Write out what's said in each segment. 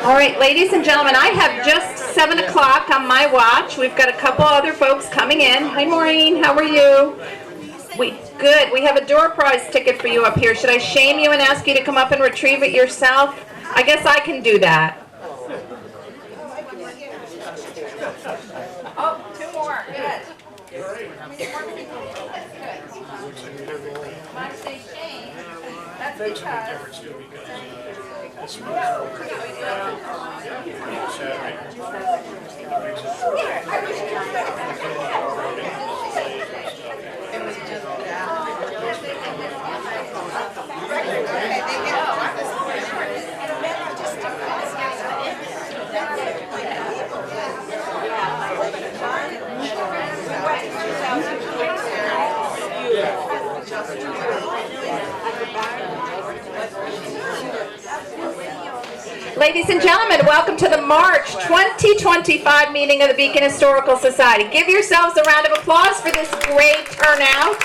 All right, ladies and gentlemen, I have just 7 o'clock on my watch. We've got a couple other folks coming in. Hi, Maureen. How are you? Good. We have a door prize ticket for you up here. Should I shame you and ask you to come up and retrieve it yourself? I guess I can do that. Oh, 2 more. Good. When I say shame, that's because... Ladies and gentlemen, welcome to the March 2025 meeting of the Beacon Historical Society. Give yourselves a round of applause for this great turnout.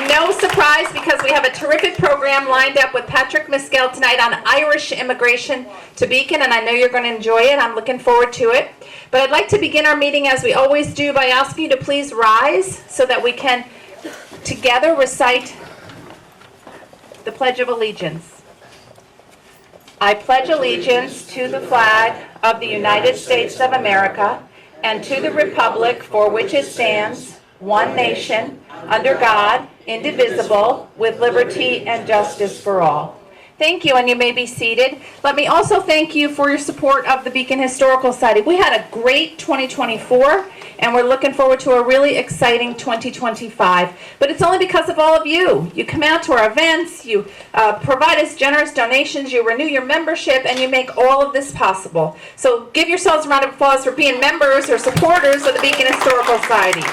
No surprise, because we have a terrific program lined up with Patrick Mescal tonight on Irish immigration to Beacon, and I know you're going to enjoy it. I'm looking forward to it. But I'd like to begin our meeting, as we always do, by asking you to please rise so that we can together recite the Pledge of Allegiance. I pledge allegiance to the flag of the United States of America and to the republic for which it stands, one nation, under God, indivisible, with liberty and justice for all. Thank you, and you may be seated. Let me also thank you for your support of the Beacon Historical Society. We had a great 2024, and we're looking forward to a really exciting 2025. But it's only because of all of you. You come out to our events, you provide us generous donations, you renew your membership, and you make all of this possible. So give yourselves a round of applause for being members or supporters of the Beacon Historical Society.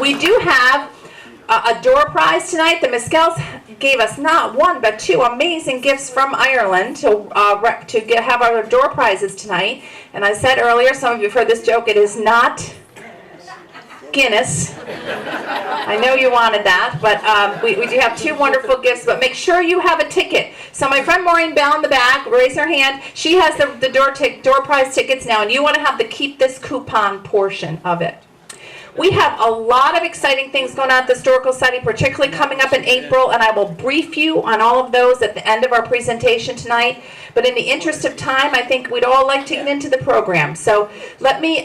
We do have a door prize tonight. The Mescals gave us not one but 2 amazing gifts from Ireland to have our door prizes tonight. And I said earlier, some of you have heard this joke, it is not Guinness. I know you wanted that, but we do have 2 wonderful gifts, but make sure you have a ticket. So my friend Maureen Bell in the back, raise her hand. She has the door prize tickets now, and you want to have the keep this coupon portion of it. We have a lot of exciting things going on at the Historical Society, particularly coming up in April, and I will brief you on all of those at the end of our presentation tonight. But in the interest of time, I think we'd all like to get into the program. So let me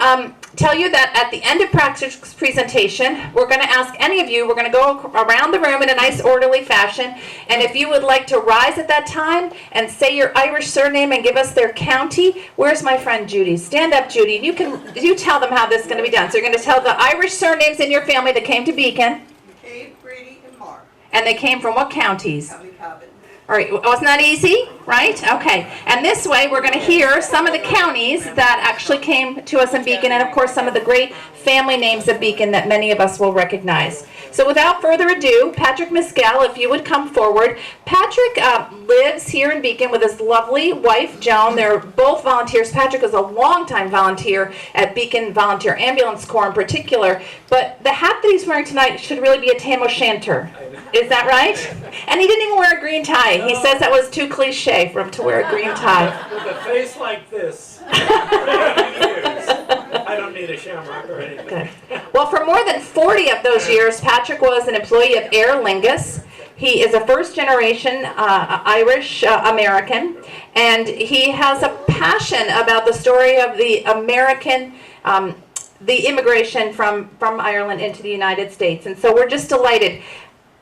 tell you that at the end of Patrick's presentation, we're going to ask any of you, we're going to go around the room in a nice orderly fashion, and if you would like to rise at that time and say your Irish surname and give us their county. Where's my friend Judy? Stand up, Judy, and you tell them how this is going to be done. So you're going to tell the Irish surnames in your family that came to Beacon. McCabe, Brady, and Mark. And they came from what counties? County Cobbin. All right, wasn't that easy, right? Okay, and this way we're going to hear some of the counties that actually came to us in Beacon, and of course some of the great family names of Beacon that many of us will recognize. So without further ado, Patrick Mescal, if you would come forward. Patrick lives here in Beacon with his lovely wife, Joan. They're both volunteers. Patrick is a longtime volunteer at Beacon Volunteer Ambulance Corps in particular, but the hat that he's wearing tonight should really be a tam o'shanter. Is that right? And he didn't even wear a green tie. He says that was too cliche for him to wear a green tie. With a face like this, I don't need a shamrock or anything. Good. Well, for more than 40 of those years, Patrick was an employee of Aer Lingus. He is a first-generation Irish American, and he has a passion about the story of the American the immigration from Ireland into the United States. And so we're just delighted.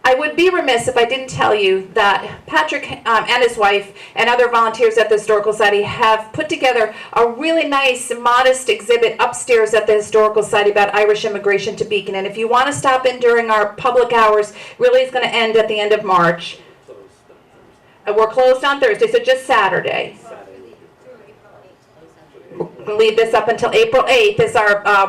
I would be remiss if I didn't tell you that Patrick and his wife and other volunteers at the Historical Society have put together a really nice, modest exhibit upstairs at the Historical Society about Irish immigration to Beacon. And if you want to stop in during our public hours, really it's going to end at the end of March. We're closed on Thursday, so just Saturday. We're going to leave this up until April 8th.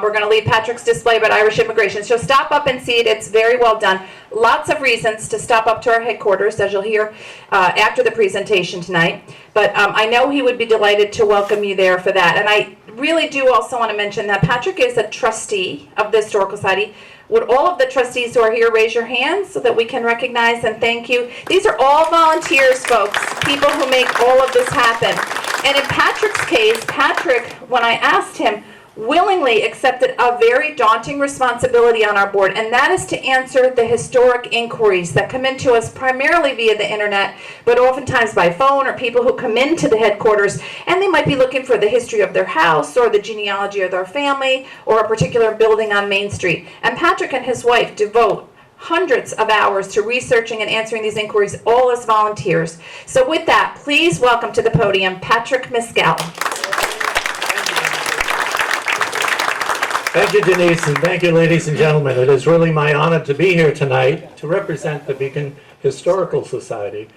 We're going to leave Patrick's display about Irish immigration. So stop up and see it. It's very well done. Lots of reasons to stop up to our headquarters, as you'll hear after the presentation tonight. But I know he would be delighted to welcome you there for that. And I really do also want to mention that Patrick is a trustee of the Historical Society. Would all of the trustees who are here raise your hands so that we can recognize and thank you? These are all volunteers, folks, people who make all of this happen. And in Patrick's case, Patrick, when I asked him, willingly accepted a very daunting responsibility on our board, and that is to answer the historic inquiries that come into us primarily via the internet, but oftentimes by phone, or people who come into the headquarters and they might be looking for the history of their house or the genealogy of their family or a particular building on Main Street. And Patrick and his wife devote hundreds of hours to researching and answering these inquiries, all as volunteers. So with that, please welcome to the podium Patrick Miskell. Thank you, Denise, and thank you, ladies and gentlemen. It is really my honor to be here tonight to represent the Beacon Historical Society.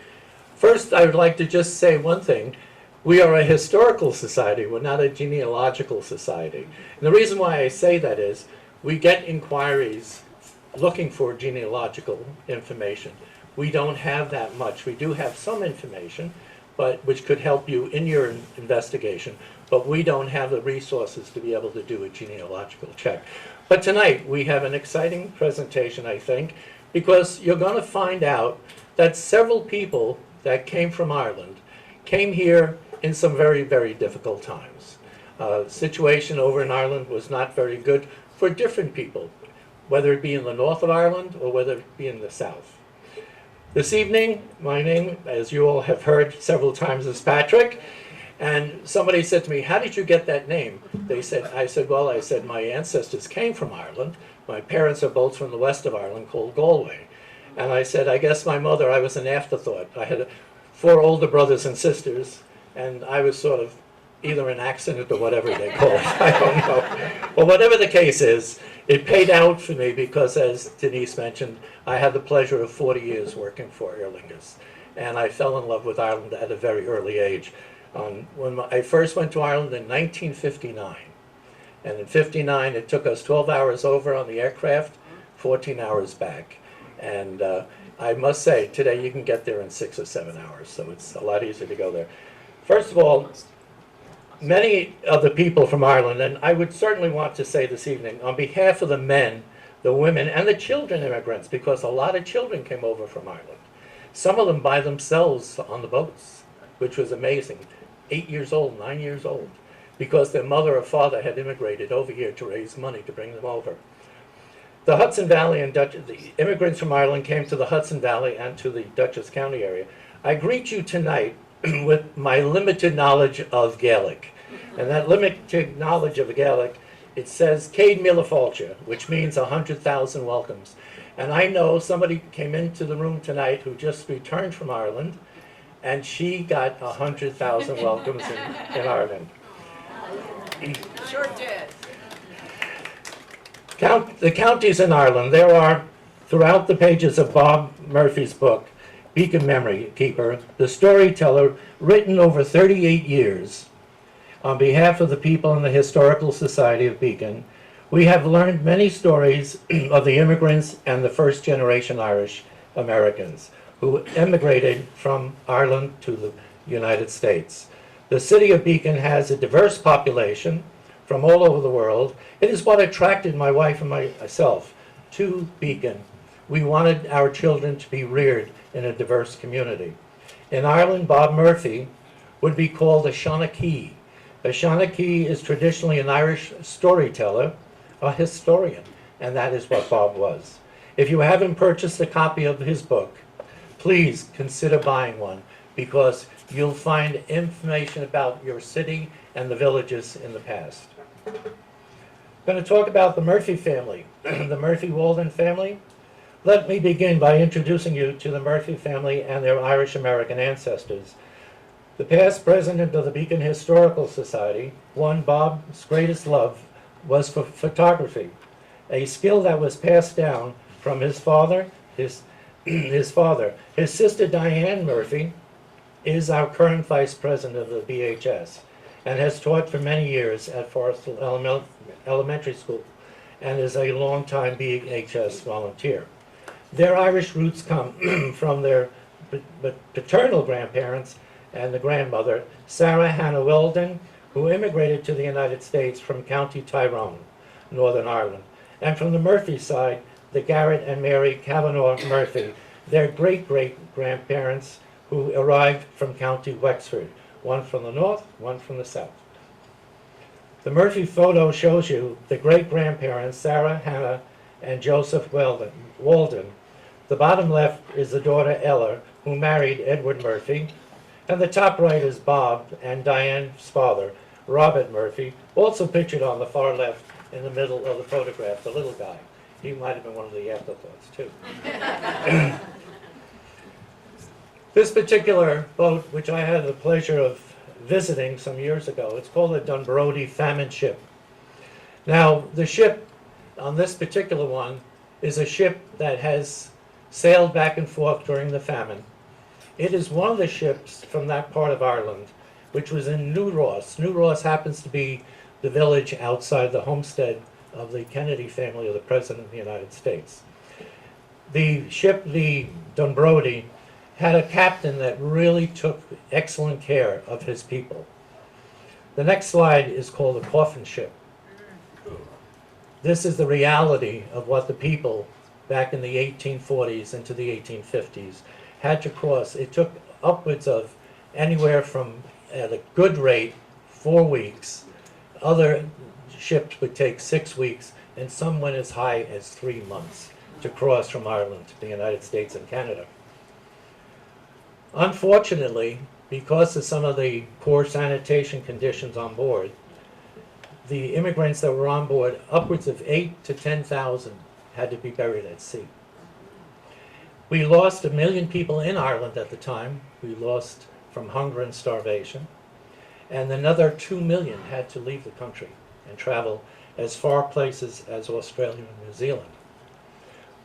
First, I would like to just say one thing. We are a historical society. We're not a genealogical society. And the reason why I say that is we get inquiries looking for genealogical information. We don't have that much. We do have some information, but which could help you in your investigation, but we don't have the resources to be able to do a genealogical check. But tonight we have an exciting presentation, I think, because you're going to find out that several people that came from Ireland came here in some very, very difficult times. Situation over in Ireland was not very good for different people, whether it be in the north of Ireland or whether it be in the south. This evening, my name, as you all have heard several times, is Patrick. And somebody said to me, how did you get that name? I said, my ancestors came from Ireland. My parents are both from the west of Ireland, called Galway. And I said, I guess my mother, I was an afterthought. I had 4 older brothers and sisters, and I was sort of either an accident or whatever they call it. I don't know. Well, whatever the case is, it paid out for me because, as Denise mentioned, I had the pleasure of 40 years working for Aer Lingus. And I fell in love with Ireland at a very early age. When I first went to Ireland in 1959, and in 59 it took us 12 hours over on the aircraft, 14 hours back. And I must say, today you can get there in 6 or 7 hours, so it's a lot easier to go there. First of all, many of the people from Ireland, and I would certainly want to say this evening, on behalf of the men, the women, and the children immigrants, because a lot of children came over from Ireland, some of them by themselves on the boats, which was amazing. 8 years old, 9 years old, because their mother or father had immigrated over here to raise money to bring them over. The Hudson Valley and the immigrants from Ireland came to the Hudson Valley and to the Dutchess County area. I greet you tonight with my limited knowledge of Gaelic. And that limited knowledge of Gaelic, it says Céad Míle Fáilte, which means 100,000 welcomes. And I know somebody came into the room tonight who just returned from Ireland, and she got 100,000 welcomes in Ireland. Sure did. The counties in Ireland, there are, throughout the pages of Bob Murphy's book, Beacon Memory Keeper, the storyteller, written over 38 years on behalf of the people in the Historical Society of Beacon, we have learned many stories of the immigrants and the first-generation Irish Americans who emigrated from Ireland to the United States. The city of Beacon has a diverse population from all over the world. It is what attracted my wife and myself to Beacon. We wanted our children to be reared in a diverse community. In Ireland, Bob Murphy would be called a Seanachie. A Seanachie is traditionally an Irish storyteller, a historian, and that is what Bob was. If you haven't purchased a copy of his book, please consider buying one, because you'll find information about your city and the villages in the past. I'm going to talk about the Murphy family, the Murphy-Walden family. Let me begin by introducing you to the Murphy family and their Irish-American ancestors. The past president of the Beacon Historical Society, one Bob's greatest love was for photography, a skill that was passed down from his father, his sister Diane Murphy is our current vice president of the BHS and has taught for many years at Forest Hill Elementary School and is a longtime BHS volunteer. Their Irish roots come from their paternal grandparents and the grandmother, Sarah Hannah Weldon, who immigrated to the United States from County Tyrone, Northern Ireland. And from the Murphy side, the Garrett and Mary Kavanaugh Murphy, their great-great-grandparents who arrived from County Wexford, one from the north, one from the south. The Murphy photo shows you the great-grandparents, Sarah, Hannah, and Joseph Walden. The bottom left is the daughter Ella, who married Edward Murphy, and the top right is Bob and Diane's father, Robert Murphy, also pictured on the far left in the middle of the photograph, the little guy. He might have been one of the afterthoughts, too. This particular boat, which I had the pleasure of visiting some years ago, it's called the Dunbrody Famine Ship. Now, the ship on this particular one is a ship that has sailed back and forth during the famine. It is one of the ships from that part of Ireland, which was in New Ross. New Ross happens to be the village outside the homestead of the Kennedy family of the President of the United States. The ship, the Dunbrody, had a captain that really took excellent care of his people. The next slide is called the coffin ship. This is the reality of what the people back in the 1840s into the 1850s had to cross. It took upwards of anywhere from, at a good rate, 4 weeks. Other ships would take 6 weeks, and some went as high as 3 months to cross from Ireland to the United States and Canada. Unfortunately, because of some of the poor sanitation conditions on board, the immigrants that were on board, upwards of 8,000 to 10,000, had to be buried at sea. We lost 1 million people in Ireland at the time. We lost from hunger and starvation. And another 2 million had to leave the country and travel as far places as Australia and New Zealand.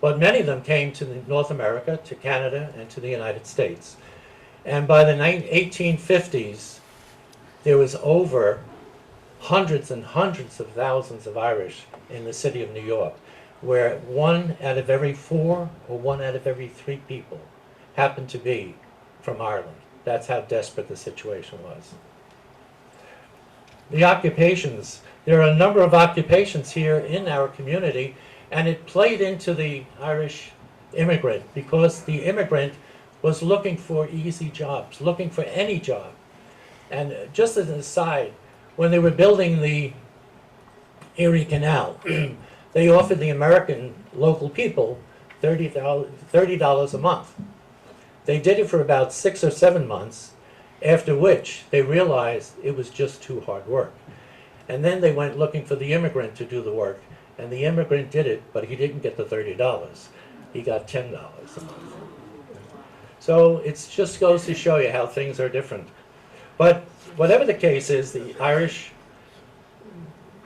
But many of them came to North America, to Canada, and to the United States. And by the 1850s, there was over hundreds and hundreds of thousands of Irish in the city of New York, where 1 out of every 4 or 1 out of every 3 people happened to be from Ireland. That's how desperate the situation was. The occupations, there are a number of occupations here in our community, and it played into the Irish immigrant because the immigrant was looking for easy jobs, looking for any job. And just as an aside, when they were building the Erie Canal, they offered the American local people $30 a month. They did it for about 6 or 7 months, after which they realized it was just too hard work. And then they went looking for the immigrant to do the work, and the immigrant did it, but he didn't get the $30. He got $10 a month. So it just goes to show you how things are different. But whatever the case is, the Irish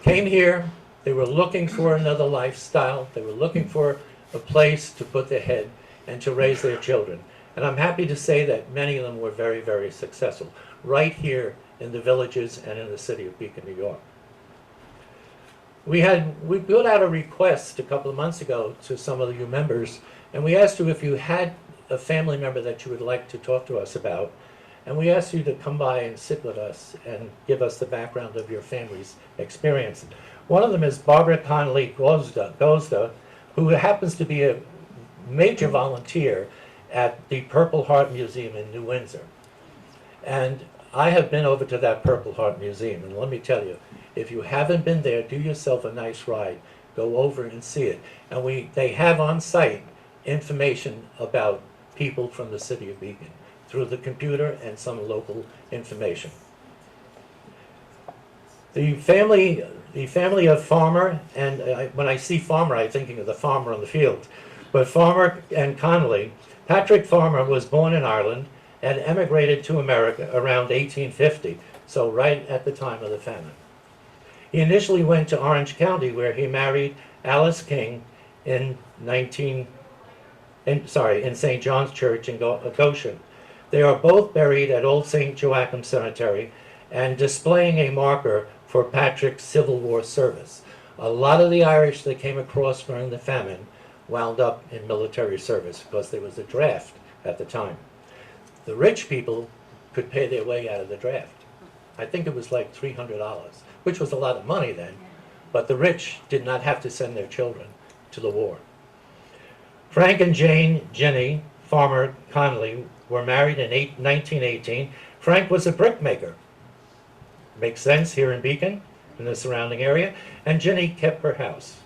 came here, they were looking for another lifestyle, they were looking for a place to put their head and to raise their children. And I'm happy to say that many of them were very, very successful, right here in the villages and in the city of Beacon, New York. We put out a request a couple of months ago to some of you members, and we asked you if you had a family member that you would like to talk to us about, and we asked you to come by and sit with us and give us the background of your family's experience. One of them is Barbara Conley Gosda, who happens to be a major volunteer at the Purple Heart Museum in New Windsor. And I have been over to that Purple Heart Museum, and let me tell you, if you haven't been there, do yourself a nice ride. Go over and see it. And they have on site information about people from the city of Beacon through the computer and some local information. The family of Farmer, and when I see Farmer, I'm thinking of the farmer on the field, but Farmer and Connolly, Patrick Farmer was born in Ireland and emigrated to America around 1850, so right at the time of the famine. He initially went to Orange County, where he married Alice King in St. John's Church in Goshen. They are both buried at Old St. Joachim Cemetery and displaying a marker for Patrick's Civil War service. A lot of the Irish that came across during the famine wound up in military service because there was a draft at the time. The rich people could pay their way out of the draft. I think it was like $300, which was a lot of money then, but the rich did not have to send their children to the war. Frank and Jane Jenny Farmer Conley were married in 1918. Frank was a brickmaker. Makes sense here in Beacon, in the surrounding area, and Jenny kept her house.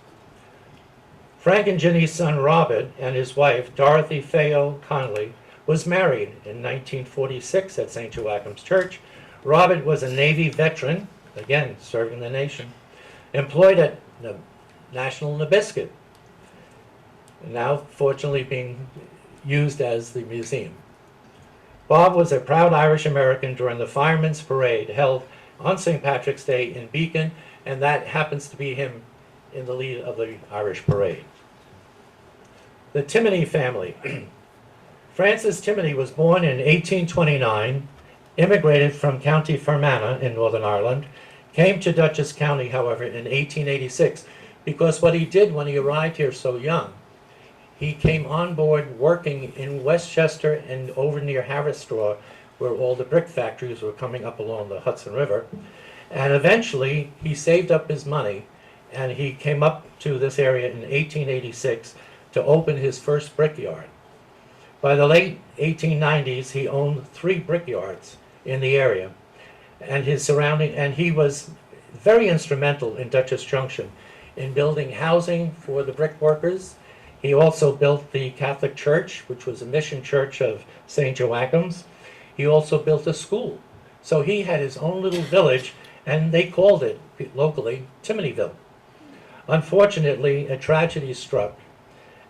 Frank and Jenny's son Robert and his wife Dorothy Fayot Conley was married in 1946 at St. Joachim's Church. Robert was a Navy veteran, again serving the nation, employed at National Nabiscot, now fortunately being used as the museum. Bob was a proud Irish American during the Firemen's Parade held on St. Patrick's Day in Beacon, and that happens to be him in the lead of the Irish Parade. The Timoney family. Francis Timoney was born in 1829, immigrated from County Fermanagh in Northern Ireland, came to Dutchess County, however, in 1886, because what he did when he arrived here so young, he came on board working in Westchester and over near Haverstraw, where all the brick factories were coming up along the Hudson River. And eventually, he saved up his money, and he came up to this area in 1886 to open his first brickyard. By the late 1890s, he owned 3 brickyards in the area, and he was very instrumental in Dutchess Junction in building housing for the brick workers. He also built the Catholic Church, which was a mission church of St. Joachim's. He also built a school. So he had his own little village, and they called it locally Timoneyville. Unfortunately, a tragedy struck,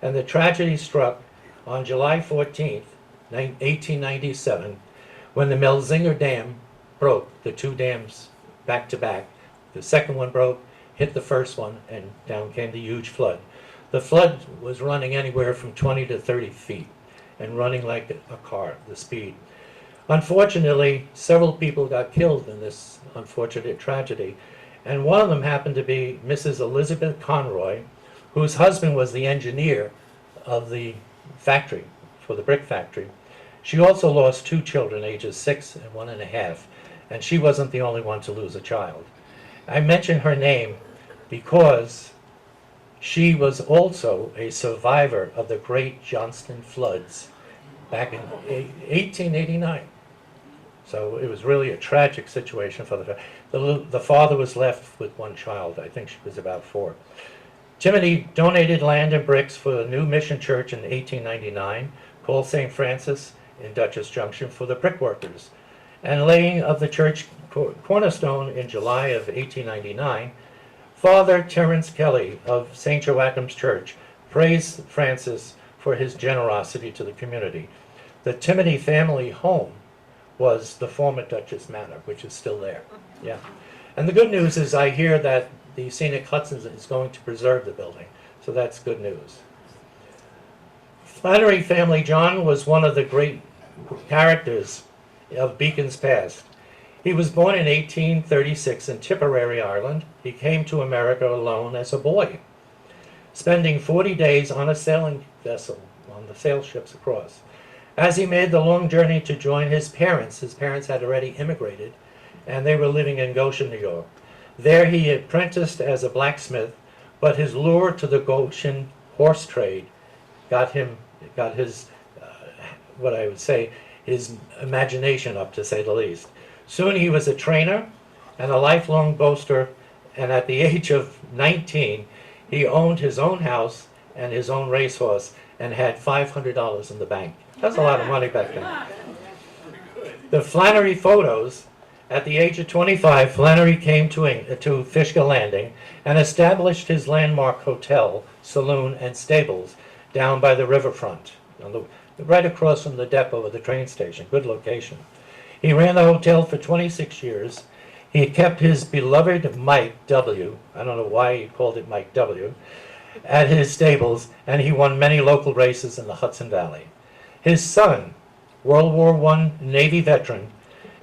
and the tragedy struck on July 14th, 1897, when the Melzinger Dam broke, the 2 dams back to back. The second one broke, hit the first one, and down came the huge flood. The flood was running anywhere from 20 to 30 feet and running like a car, the speed. Unfortunately, several people got killed in this unfortunate tragedy, and one of them happened to be Mrs. Elizabeth Conroy, whose husband was the engineer of the factory, for the brick factory. She also lost 2 children, ages 6 and 1.5, and she wasn't the only one to lose a child. I mention her name because she was also a survivor of the Great Johnston floods back in 1889. So it was really a tragic situation for the father was left with 1 child. I think she was about 4. Timoney donated land and bricks for the new mission church in 1899, called St. Francis in Dutchess Junction, for the brickworkers, and laying of the church cornerstone in July of 1899. Father Terence Kelly of St. Joachim's Church praised Francis for his generosity to the community. The Timoney family home was the former Dutchess Manor, which is still there. Yeah. And the good news is I hear that the Scenic Hudson is going to preserve the building, so that's good news. Flannery family. John was one of the great characters of Beacon's past. He was born in 1836 in Tipperary, Ireland. He came to America alone as a boy, spending 40 days on a sailing vessel, on the sail ships across. As he made the long journey to join his parents had already immigrated, and they were living in Goshen, New York. There he apprenticed as a blacksmith, but his lure to the Goshen horse trade got his, what I would say, his imagination up, to say the least. Soon he was a trainer and a lifelong boaster, and at the age of 19, he owned his own house and his own racehorse and had $500 in the bank. That's a lot of money back then. The Flannery photos. At the age of 25, Flannery came to Fishkill Landing and established his landmark hotel, saloon, and stables down by the riverfront, right across from the depot of the train station. Good location. He ran the hotel for 26 years. He kept his beloved Mike W., I don't know why he called it Mike W., at his stables, and he won many local races in the Hudson Valley. His son, World War I Navy veteran,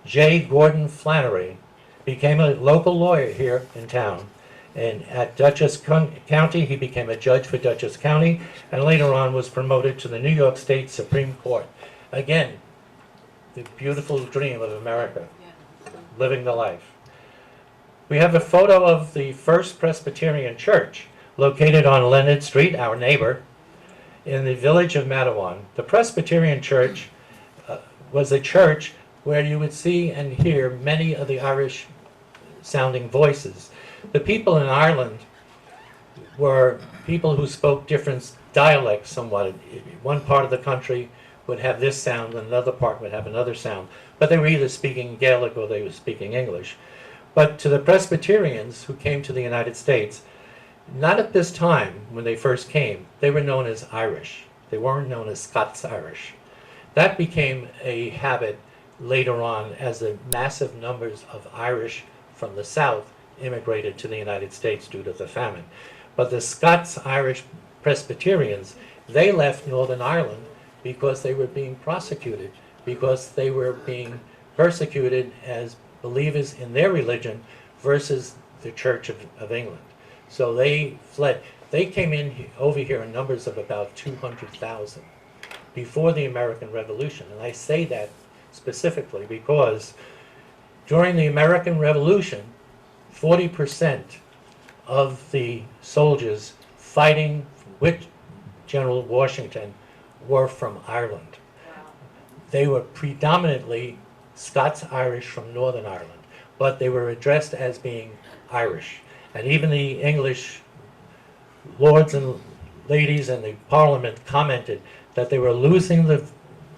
J. Gordon Flannery, became a local lawyer here in town. And at Dutchess County, he became a judge for Dutchess County, and later on was promoted to the New York State Supreme Court. Again, the beautiful dream of America. living the life. We have a photo of the First Presbyterian Church located on Leonard Street, our neighbor, in the village of Matawan. The Presbyterian Church was a church where you would see and hear many of the Irish sounding voices. The people in Ireland were people who spoke different dialects somewhat. One part of the country would have this sound and another part would have another sound, but they were either speaking Gaelic or they were speaking English. But to the Presbyterians who came to the United States, not at this time when they first came, they were known as Irish. They weren't known as Scots-Irish. That became a habit later on as the massive numbers of Irish from the South immigrated to the United States due to the famine. But the Scots-Irish Presbyterians, they left Northern Ireland because they were being prosecuted, because they were being persecuted as believers in their religion versus the Church of England. So they fled. They came in over here in numbers of about 200,000 before the American Revolution. And I say that specifically because during the American Revolution, 40% of the soldiers fighting with General Washington were from Ireland. They were predominantly Scots-Irish from Northern Ireland, but they were addressed as being Irish. And even the English lords and ladies in the Parliament commented that they were losing the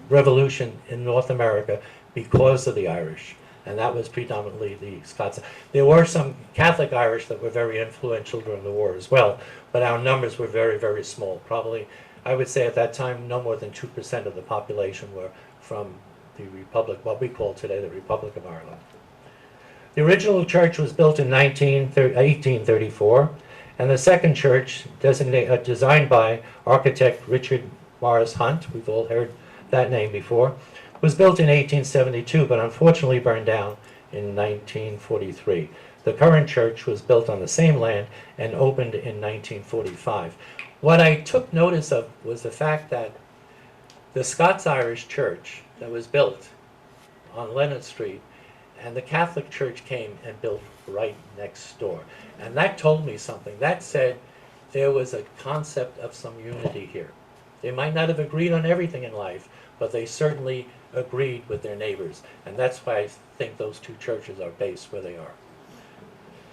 revolution in North America because of the Irish. And that was predominantly the Scots. There were some Catholic Irish that were very influential during the war as well, but our numbers were very, very small. Probably, I would say at that time, no more than 2% of the population were from the Republic, what we call today the Republic of Ireland. The original church was built in 1834, and the second church, designed by architect Richard Morris Hunt, we've all heard that name before, was built in 1872, but unfortunately burned down in 1943. The current church was built on the same land and opened in 1945. What I took notice of was the fact that the Scots-Irish church that was built on Leonard Street and the Catholic Church came and built right next door. And that told me something. That said there was a concept of some unity here. They might not have agreed on everything in life, but they certainly agreed with their neighbors. And that's why I think those two churches are based where they are.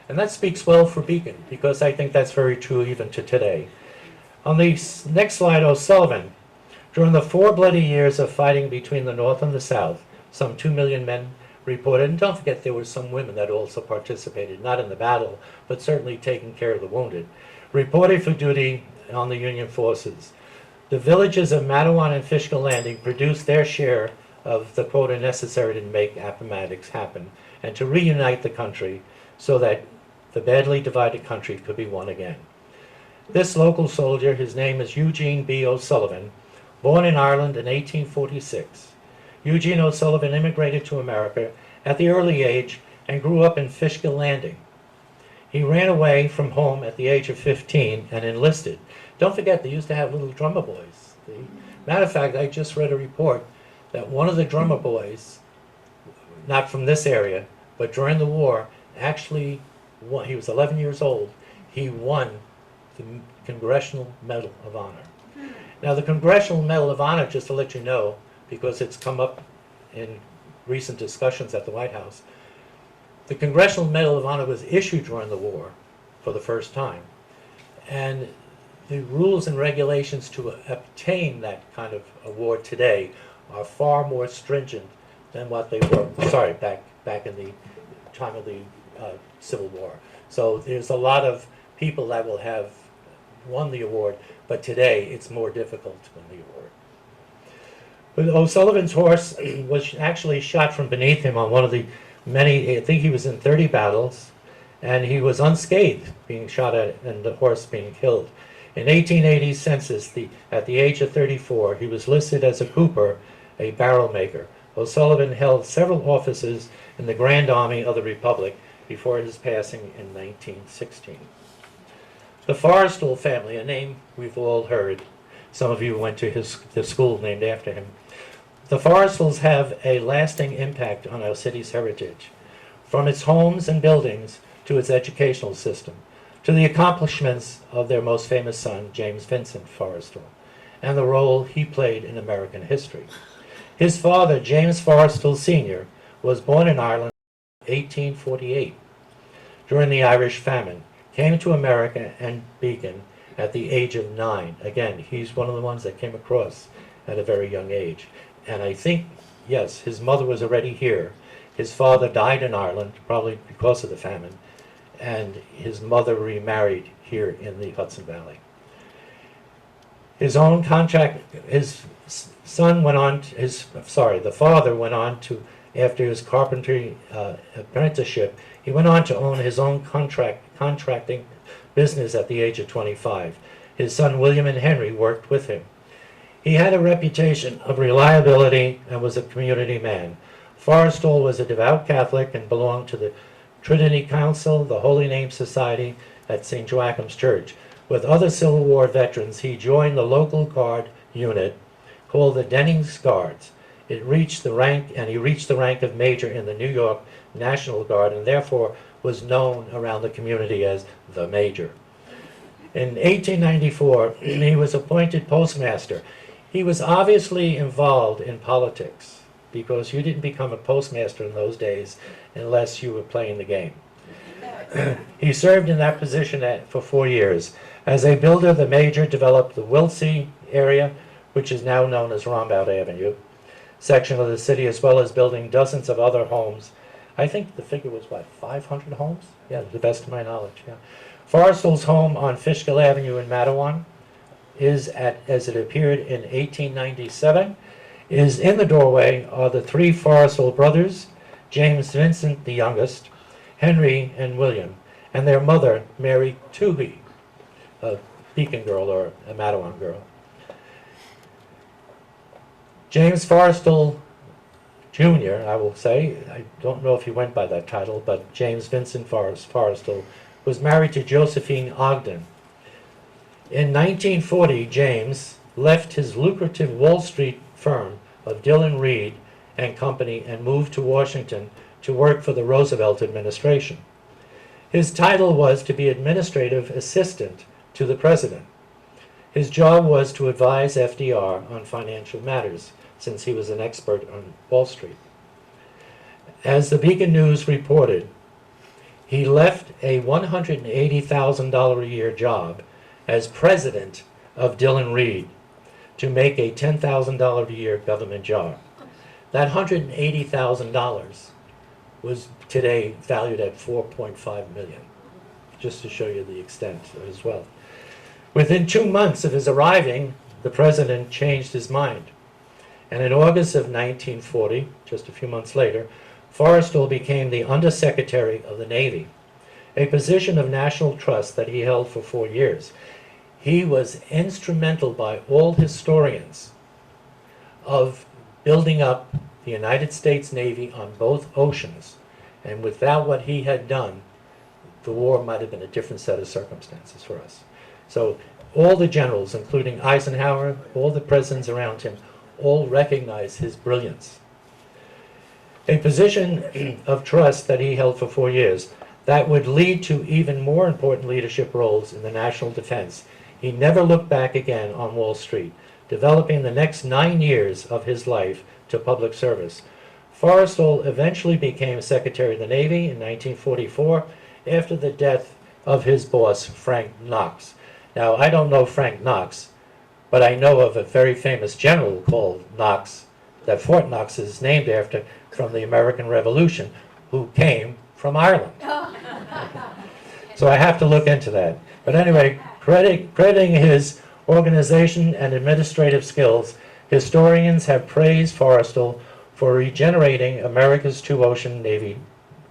And that speaks well for Beacon, because I think that's very true even to today. On the next slide, O'Sullivan. During the 4 bloody years of fighting between the North and the South, some 2 million men reported, and don't forget there were some women that also participated, not in the battle, but certainly taking care of the wounded, reported for duty on the Union forces. The villages of Matawan and Fishkill Landing produced their share of the quota necessary to make Appomattox happen and to reunite the country so that the badly divided country could be one again. This local soldier, his name is Eugene B. O'Sullivan, born in Ireland in 1846. Eugene O'Sullivan immigrated to America at the early age and grew up in Fishkill Landing. He ran away from home at the age of 15 and enlisted. Don't forget, they used to have little drummer boys. Matter of fact, I just read a report that one of the drummer boys, not from this area, but during the war, actually won. He was 11 years old. He won the Congressional Medal of Honor. Now, the Congressional Medal of Honor, just to let you know, because it's come up in recent discussions at the White House, the Congressional Medal of Honor was issued during the war for the first time. And the rules and regulations to obtain that kind of award today are far more stringent than what they were, back in the time of the Civil War. So there's a lot of people that will have won the award, but today it's more difficult to win the award. But O'Sullivan's horse was actually shot from beneath him on one of the many, I think he was in 30 battles, and he was unscathed being shot at and the horse being killed. In 1880 census, at the age of 34, he was listed as a cooper, a barrel maker. O'Sullivan held several offices in the Grand Army of the Republic before his passing in 1916. The Forrestal family, a name we've all heard. Some of you went to the school named after him. The Forrestals have a lasting impact on our city's heritage. from its homes and buildings to its educational system, to the accomplishments of their most famous son, James Vincent Forrestal, and the role he played in American history. His father, James Forrestal Sr., was born in Ireland in 1848 during the Irish famine, came to America and Beacon at the age of 9. Again, he's one of the ones that came across at a very young age. And I think, yes, his mother was already here. His father died in Ireland, probably because of the famine, and his mother remarried here in the Hudson Valley. His own contract, his son went on, the father went on to, after his carpentry apprenticeship, he went on to own his own contracting business at the age of 25. His son William and Henry worked with him. He had a reputation of reliability and was a community man. Forrestal was a devout Catholic and belonged to the Trinity Council, the Holy Name Society at St. Joachim's Church. With other Civil War veterans, he joined the local guard unit called the Dennings Guards. He reached the rank of major in the New York National Guard, and therefore was known around the community as the Major. In 1894, he was appointed postmaster. He was obviously involved in politics, because you didn't become a postmaster in those days unless you were playing the game. He served in that position for 4 years. As a builder, the Major developed the Wiltshire area, which is now known as Rombout Avenue, section of the city, as well as building dozens of other homes. I think the figure was, 500 homes? Yeah, to the best of my knowledge, yeah. Forrestal's home on Fishkill Avenue in Matawan is, as it appeared in 1897, is in the doorway are the 3 Forrestal brothers, James Vincent, the youngest, Henry and William, and their mother, Mary Toohey, a Beacon girl or a Matawan girl. James Forrestal Jr., I will say, I don't know if he went by that title, but James Vincent Forrestal was married to Josephine Ogden. In 1940, James left his lucrative Wall Street firm of Dillon Reed and Company and moved to Washington to work for the Roosevelt administration. His title was to be administrative assistant to the president. His job was to advise FDR on financial matters, since he was an expert on Wall Street. As the Beacon News reported, he left a $180,000 a year job as president of Dillon Reed to make a $10,000 a year government job. That $180,000 was today valued at $4.5 million, just to show you the extent of his wealth. Within 2 months of his arriving, the president changed his mind. And in August of 1940, just a few months later, Forrestal became the Undersecretary of the Navy, a position of national trust that he held for 4 years. He was instrumental by all historians of building up the United States Navy on both oceans. And without what he had done, the war might have been a different set of circumstances for us. So all the generals, including Eisenhower, all the presidents around him, all recognized his brilliance. A position of trust that he held for 4 years that would lead to even more important leadership roles in the national defense. He never looked back again on Wall Street, developing the next 9 years of his life to public service. Forrestal eventually became Secretary of the Navy in 1944 after the death of his boss, Frank Knox. Now, I don't know Frank Knox, but I know of a very famous general called Knox, that Fort Knox is named after, from the American Revolution, who came from Ireland. So I have to look into that. But anyway, crediting his organization and administrative skills, historians have praised Forrestal for regenerating America's two-ocean navy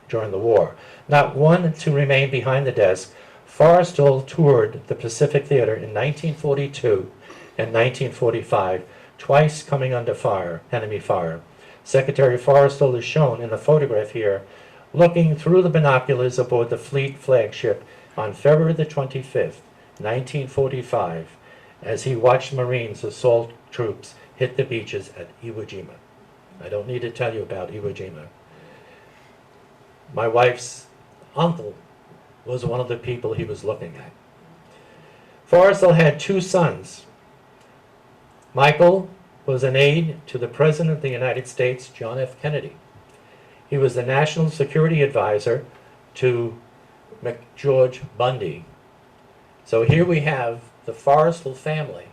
during the war. Not one to remain behind the desk, Forrestal toured the Pacific Theater in 1942 and 1945, twice coming under fire, enemy fire. Secretary Forrestal is shown in the photograph here, looking through the binoculars aboard the fleet flagship on February the 25th, 1945, as he watched Marines assault troops hit the beaches at Iwo Jima. I don't need to tell you about Iwo Jima. My wife's uncle was one of the people he was looking at. Forrestal had two sons. Michael was an aide to the President of the United States, John F. Kennedy. He was the National Security Advisor to George Bundy. So here we have the Forrestal family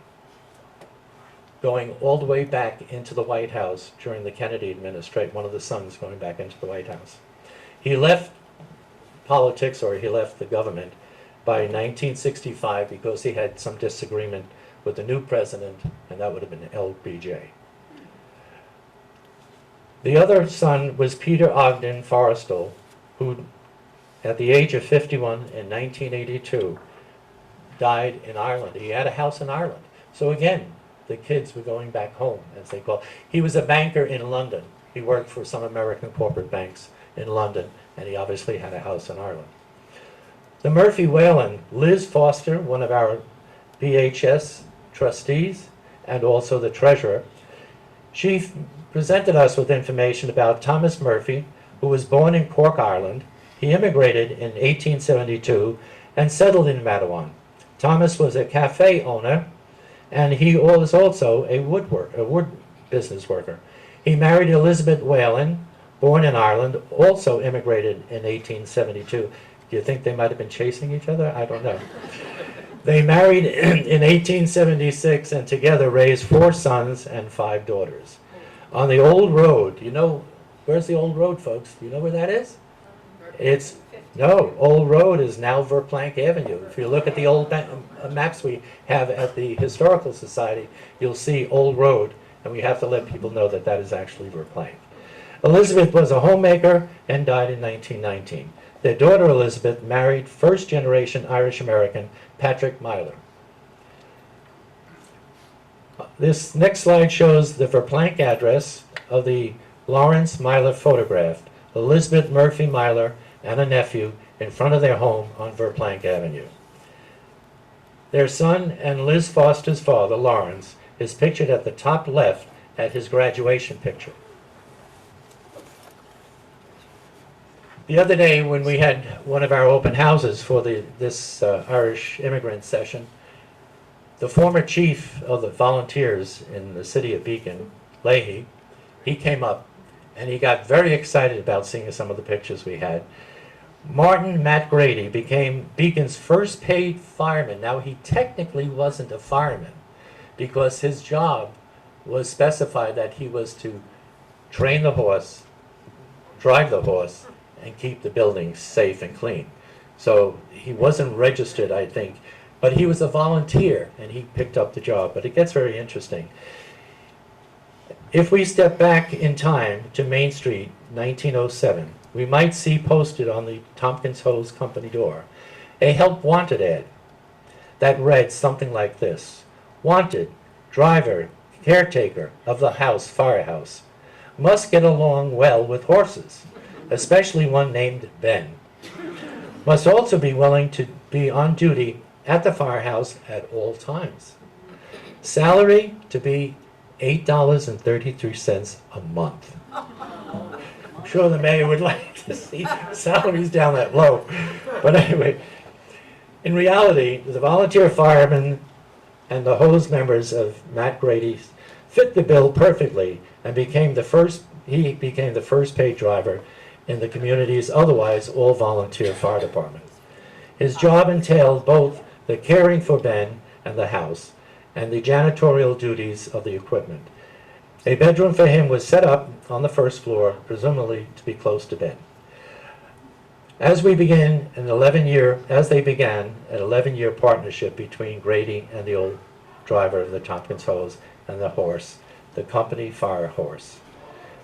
going all the way back into the White House during the Kennedy administration, one of the sons going back into the White House. He left politics, or he left the government, by 1965 because he had some disagreement with the new president, and that would have been LBJ. The other son was Peter Ogden Forrestal, who at the age of 51 in 1982 died in Ireland. He had a house in Ireland. So again, the kids were going back home, as they call it. He was a banker in London. He worked for some American corporate banks in London, and he obviously had a house in Ireland. The Murphy Whalen, Liz Foster, one of our BHS trustees, and also the treasurer, she presented us with information about Thomas Murphy, who was born in Cork, Ireland. He immigrated in 1872 and settled in Matawan. Thomas was a cafe owner, and he was also a wood business worker. He married Elizabeth Whalen, born in Ireland, also immigrated in 1872. Do you think they might have been chasing each other? I don't know. They married in 1876 and together raised 4 sons and 5 daughters. On the old road, you know, where's the old road, folks? Do you know where that is? Old Road is now Verplanck Avenue. If you look at the old maps we have at the Historical Society, you'll see Old Road, and we have to let people know that that is actually Verplanck. Elizabeth was a homemaker and died in 1919. Their daughter Elizabeth married first-generation Irish-American Patrick Myler. This next slide shows the Verplanck address of the Lawrence Myler photographed, Elizabeth Murphy Myler and a nephew in front of their home on Verplanck Avenue. Their son and Liz Foster's father, Lawrence, is pictured at the top left at his graduation picture. The other day when we had one of our open houses for this Irish immigrant session, the former chief of the volunteers in the city of Beacon, Leahy, he came up and he got very excited about seeing some of the pictures we had. Martin Matt Grady became Beacon's first paid fireman. Now, he technically wasn't a fireman because his job was specified that he was to train the horse, drive the horse, and keep the building safe and clean. So he wasn't registered, I think, but he was a volunteer and he picked up the job. But it gets very interesting. If we step back in time to Main Street, 1907, we might see posted on the Tompkins Hose Company door a help wanted ad that read something like this: wanted, driver, caretaker of the firehouse, must get along well with horses, especially one named Ben. Must also be willing to be on duty at the firehouse at all times. Salary to be $8.33 a month. I'm sure the mayor would like to see salaries down that low. But anyway, in reality, the volunteer firemen and the hose members of Matt Grady fit the bill perfectly and became the first paid driver in the community's otherwise all volunteer fire department. His job entailed both the caring for Ben and the house and the janitorial duties of the equipment. A bedroom for him was set up on the first floor, presumably to be close to Ben. As they began an 11-year partnership between Grady and the old driver of the Tompkins Hose and the horse, the company fire horse.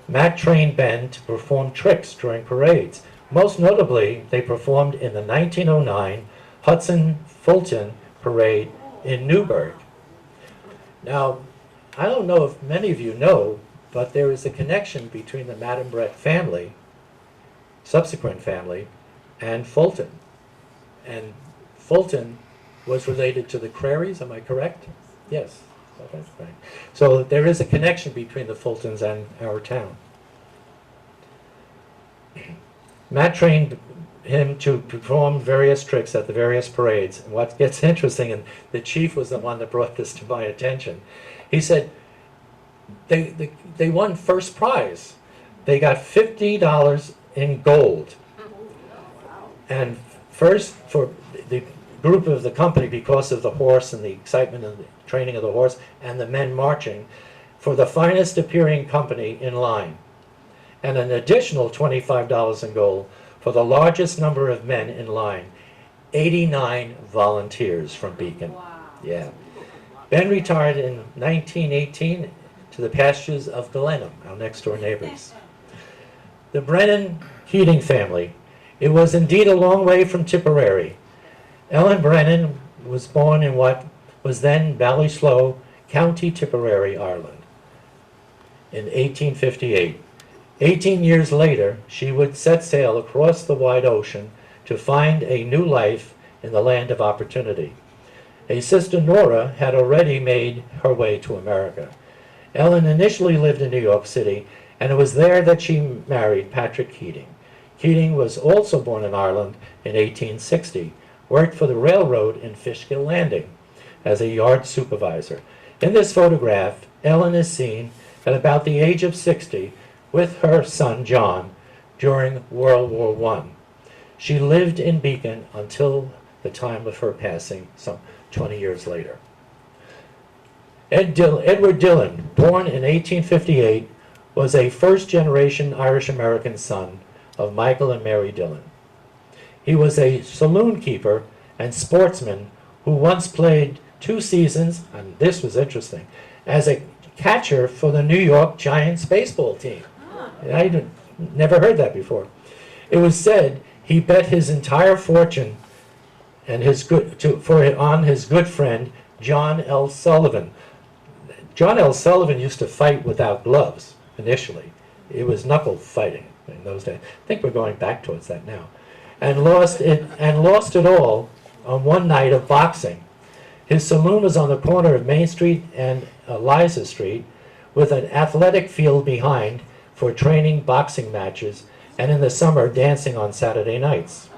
Matt trained Ben to perform tricks during parades. Most notably, they performed in the 1909 Hudson-Fulton Parade in Newburgh. Now, I don't know if many of you know, but there is a connection between the Madame Brett family, subsequent family, and Fulton. And Fulton was related to the Craries, am I correct? Yes. Okay, right. So there is a connection between the Fultons and our town. Matt trained him to perform various tricks at the various parades. And what gets interesting, and the chief was the one that brought this to my attention, he said they won first prize. They got $50 in gold. And first, for the group of the company, because of the horse and the excitement and the training of the horse and the men marching, for the finest appearing company in line. And an additional $25 in gold for the largest number of men in line, 89 volunteers from Beacon. Yeah. Ben retired in 1918 to the pastures of Glenham, our next door neighbors. The Brennan Keating family. It was indeed a long way from Tipperary. Ellen Brennan was born in what was then Ballysloe, County Tipperary, Ireland, in 1858. 18 years later, she would set sail across the wide ocean to find a new life in the land of opportunity. A sister, Nora, had already made her way to America. Ellen initially lived in New York City, and it was there that she married Patrick Keating. Keating was also born in Ireland in 1860, worked for the railroad in Fishkill Landing as a yard supervisor. In this photograph, Ellen is seen at about the age of 60 with her son John during World War I. She lived in Beacon until the time of her passing, some 20 years later. Edward Dillon, born in 1858, was a first-generation Irish-American son of Michael and Mary Dillon. He was a saloon keeper and sportsman who once played 2 seasons, and this was interesting, as a catcher for the New York Giants baseball team. I never heard that before. It was said he bet his entire fortune and on his good friend John L. Sullivan. John L. Sullivan used to fight without gloves initially. It was knuckle fighting in those days. I think we're going back towards that now. And lost it all on one night of boxing. His saloon was on the corner of Main Street and Eliza Street, with an athletic field behind for training boxing matches, and in the summer dancing on Saturday nights.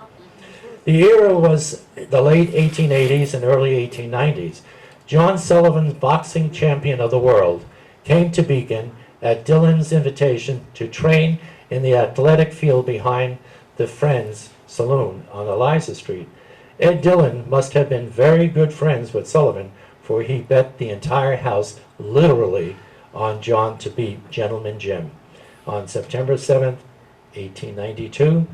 The era was the late 1880s and early 1890s. John Sullivan, boxing champion of the world, came to Beacon at Dillon's invitation to train in the athletic field behind the Friends Saloon on Eliza Street. Ed Dillon must have been very good friends with Sullivan, for he bet the entire house literally on John to beat Gentleman Jim. On September 7th, 1892,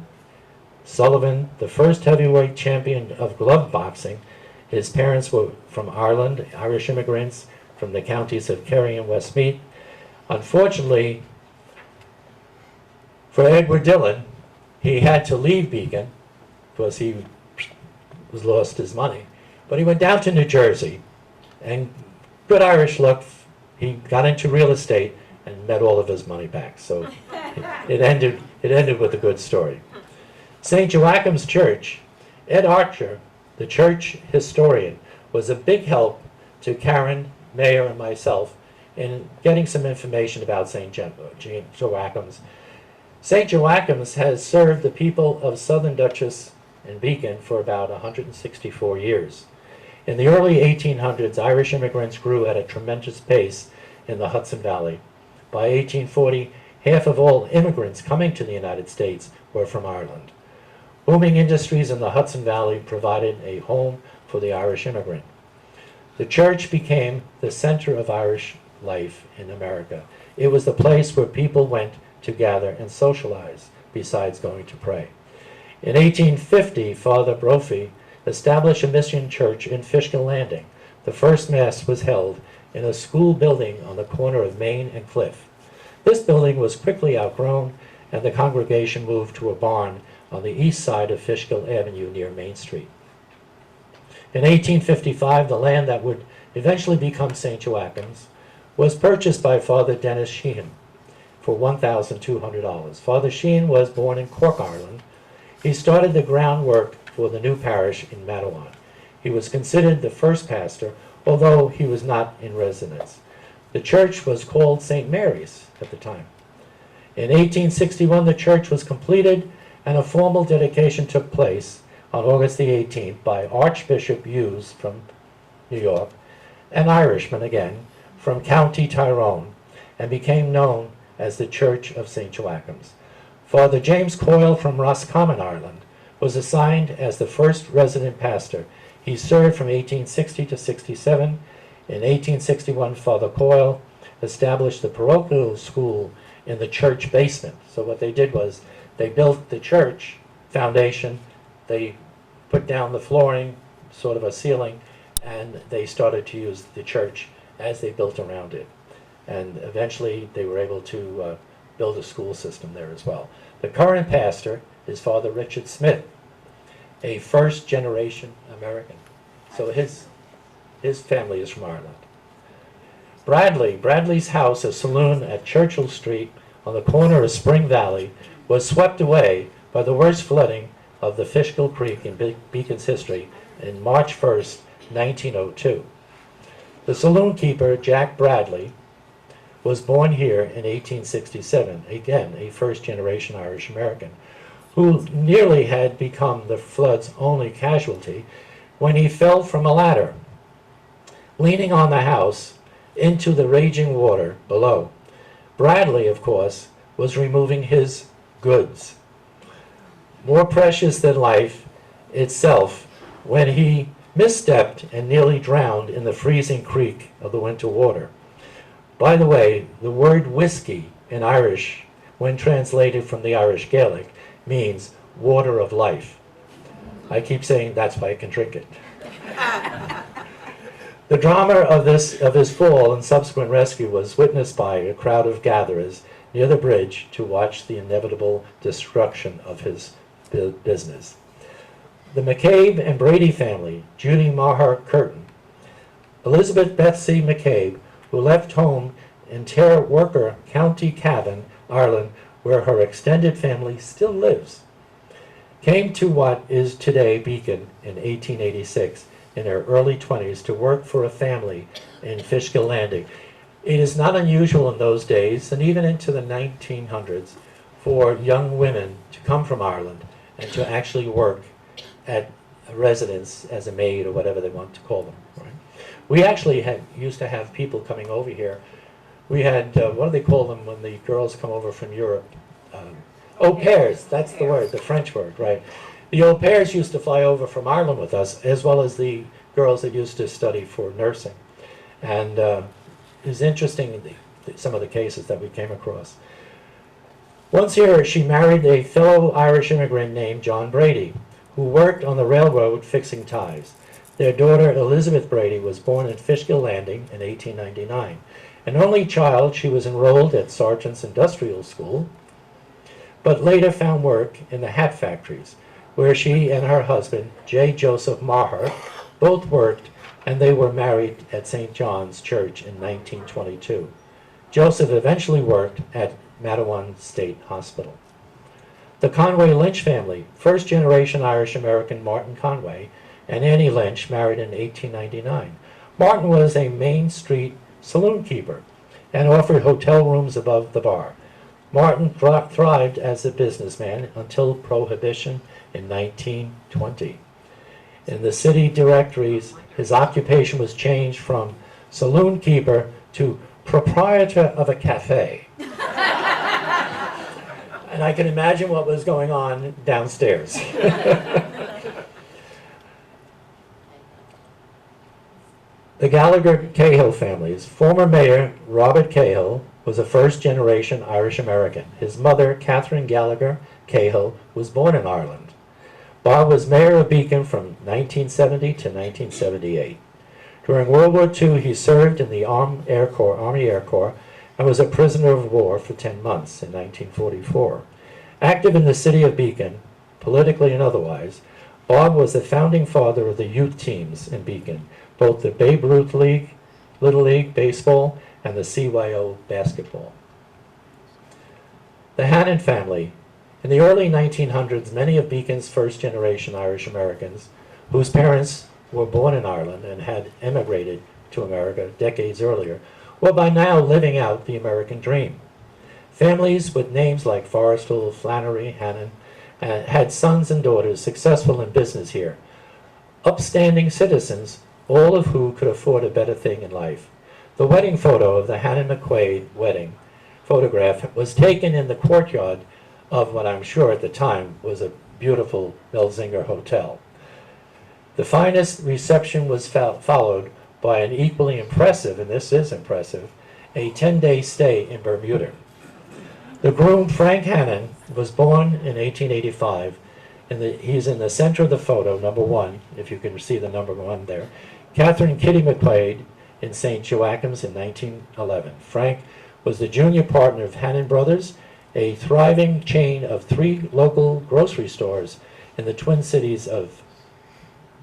Sullivan, the first heavyweight champion of glove boxing, his parents were from Ireland, Irish immigrants from the counties of Kerry and Westmeath. Unfortunately, for Edward Dillon, he had to leave Beacon because he was lost his money. But he went down to New Jersey, and good Irish luck, he got into real estate and met all of his money back. So it ended with a good story. St. Joachim's Church, Ed Archer, the church historian, was a big help to Karen, Mayor, and myself in getting some information about St. Joachim's. St. Joachim's has served the people of Southern Dutchess and Beacon for about 164 years. In the early 1800s, Irish immigrants grew at a tremendous pace in the Hudson Valley. By 1840, half of all immigrants coming to the United States were from Ireland. Booming industries in the Hudson Valley provided a home for the Irish immigrant. The church became the center of Irish life in America. It was the place where people went to gather and socialize, besides going to pray. In 1850, Father Brophy established a mission church in Fishkill Landing. The first Mass was held in a school building on the corner of Main and Cliff. This building was quickly outgrown, and the congregation moved to a barn on the east side of Fishkill Avenue near Main Street. In 1855, the land that would eventually become St. Joachim's was purchased by Father Dennis Sheehan for $1,200. Father Sheehan was born in Cork, Ireland. He started the groundwork for the new parish in Matawan. He was considered the first pastor, although he was not in residence. The church was called St. Mary's at the time. In 1861, the church was completed, and a formal dedication took place on August the 18th by Archbishop Hughes from New York, an Irishman again, from County Tyrone, and became known as the Church of St. Joachim's. Father James Coyle from Roscommon, Ireland, was assigned as the first resident pastor. He served from 1860 to 67. In 1861, Father Coyle established the parochial school in the church basement. So what they did was they built the church foundation, they put down the flooring, sort of a ceiling, and they started to use the church as they built around it. And eventually they were able to build a school system there as well. The current pastor is Father Richard Smith, a first-generation American. So his family is from Ireland. Bradley's house, a saloon at Churchill Street on the corner of Spring Valley, was swept away by the worst flooding of the Fishkill Creek in Beacon's history in March 1st, 1902. The saloon keeper, Jack Bradley, was born here in 1867, again a first-generation Irish-American, who nearly had become the flood's only casualty when he fell from a ladder, leaning on the house into the raging water below. Bradley, of course, was removing his goods, more precious than life itself, when he misstepped and nearly drowned in the freezing creek of the winter water. By the way, the word whiskey in Irish, when translated from the Irish Gaelic, means water of life. I keep saying that's why I can drink it. The drama of his fall and subsequent rescue was witnessed by a crowd of gatherers near the bridge to watch the inevitable destruction of his business. The McCabe and Brady family, Judy Maher Curtin, Elizabeth Betsy McCabe, who left home in Terworker, County Cavan, Ireland, where her extended family still lives, came to what is today Beacon in 1886 in her early 20s to work for a family in Fishkill Landing. It is not unusual in those days, and even into the 1900s, for young women to come from Ireland and to actually work at a residence as a maid or whatever they want to call them. Right? We actually used to have people coming over here. We had, what do they call them when the girls come over from Europe? Au pairs, that's the word, the French word, right? The au pairs used to fly over from Ireland with us, as well as the girls that used to study for nursing. And it was interesting, some of the cases that we came across. Once here, she married a fellow Irish immigrant named John Brady, who worked on the railroad fixing ties. Their daughter, Elizabeth Brady, was born in Fishkill Landing in 1899. An only child, she was enrolled at Sergeant's Industrial School, but later found work in the hat factories, where she and her husband, J. Joseph Maher, both worked, and they were married at St. John's Church in 1922. Joseph eventually worked at Matawan State Hospital. The Conway Lynch family, first-generation Irish-American Martin Conway and Annie Lynch, married in 1899. Martin was a Main Street saloon keeper and offered hotel rooms above the bar. Martin thrived as a businessman until Prohibition in 1920. In the city directories, his occupation was changed from saloon keeper to proprietor of a cafe. And I can imagine what was going on downstairs. The Gallagher-Cahill families. Former Mayor Robert Cahill was a first-generation Irish-American. His mother, Catherine Gallagher-Cahill, was born in Ireland. Bob was mayor of Beacon from 1970 to 1978. During World War II, he served in the Army Air Corps, and was a prisoner of war for 10 months in 1944. Active in the city of Beacon, politically and otherwise, Bob was the founding father of the youth teams in Beacon, both the Babe Ruth League, Little League Baseball, and the CYO Basketball. The Hannon family. In the early 1900s, many of Beacon's first-generation Irish Americans, whose parents were born in Ireland and had emigrated to America decades earlier, were by now living out the American dream. Families with names like Forrestal, Flannery, Hannon and had sons and daughters successful in business here. Upstanding citizens, all of who could afford a better thing in life. The wedding photo of the Hannah McQuaid wedding photograph was taken in the courtyard of what I'm sure at the time was a beautiful Melzinger hotel. The finest reception was followed by an equally impressive, and this is impressive, a 10-day stay in Bermuda. The groom, Frank Hannon, was born in 1885. He's in the center of the photo, number 1, if you can see the number 1 there. Catherine Kitty McQuaid in St. Joachim's in 1911. Frank was the junior partner of Hannon Brothers, a thriving chain of 3 local grocery stores in the Twin Cities of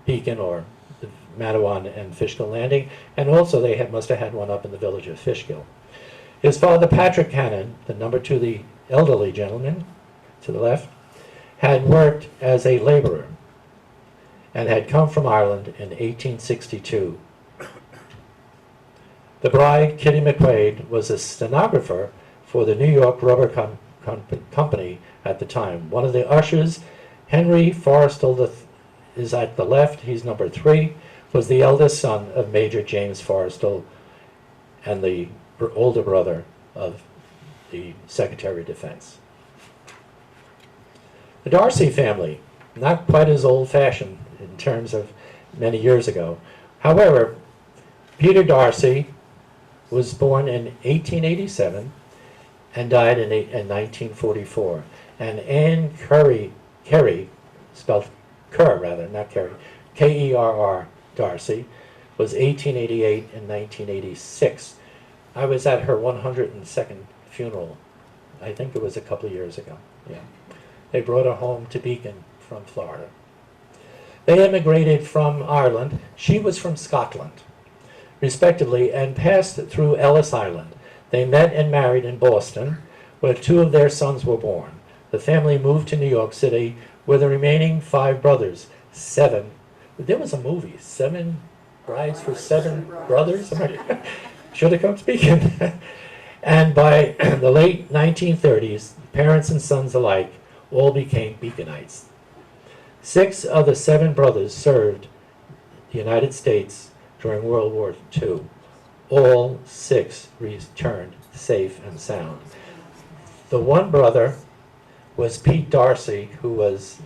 Beacon, or Matawan and Fishkill Landing, and also they must have had one up in the village of Fishkill. His father, Patrick Hannon, the number 2, the elderly gentleman to the left, had worked as a laborer and had come from Ireland in 1862. The bride, Kitty McQuaid, was a stenographer for the New York Rubber Company at the time. One of the ushers, Henry Forrestal, is at the left, he's number 3, was the eldest son of Major James Forrestal and the older brother of the Secretary of Defense. The Darcy family, not quite as old-fashioned in terms of many years ago. However, Peter Darcy was born in 1887 and died in 1944. And Anne Kerry, spelled Kerr rather, not Kerry, Kerr Darcy, was 1888 and 1986. I was at her 102nd funeral. I think it was a couple of years ago. Yeah. They brought her home to Beacon from Florida. They immigrated from Ireland. She was from Scotland, respectively, and passed through Ellis Island. They met and married in Boston, where 2 of their sons were born. The family moved to New York City with the remaining 5 brothers. 7. There was a movie, 7 Brides for 7 Brothers. Should have come speaking. And by the late 1930s, parents and sons alike all became Beaconites. 6 of the 7 brothers served the United States during World War II. All 6 returned safe and sound. The one brother was Pete Darcy, who was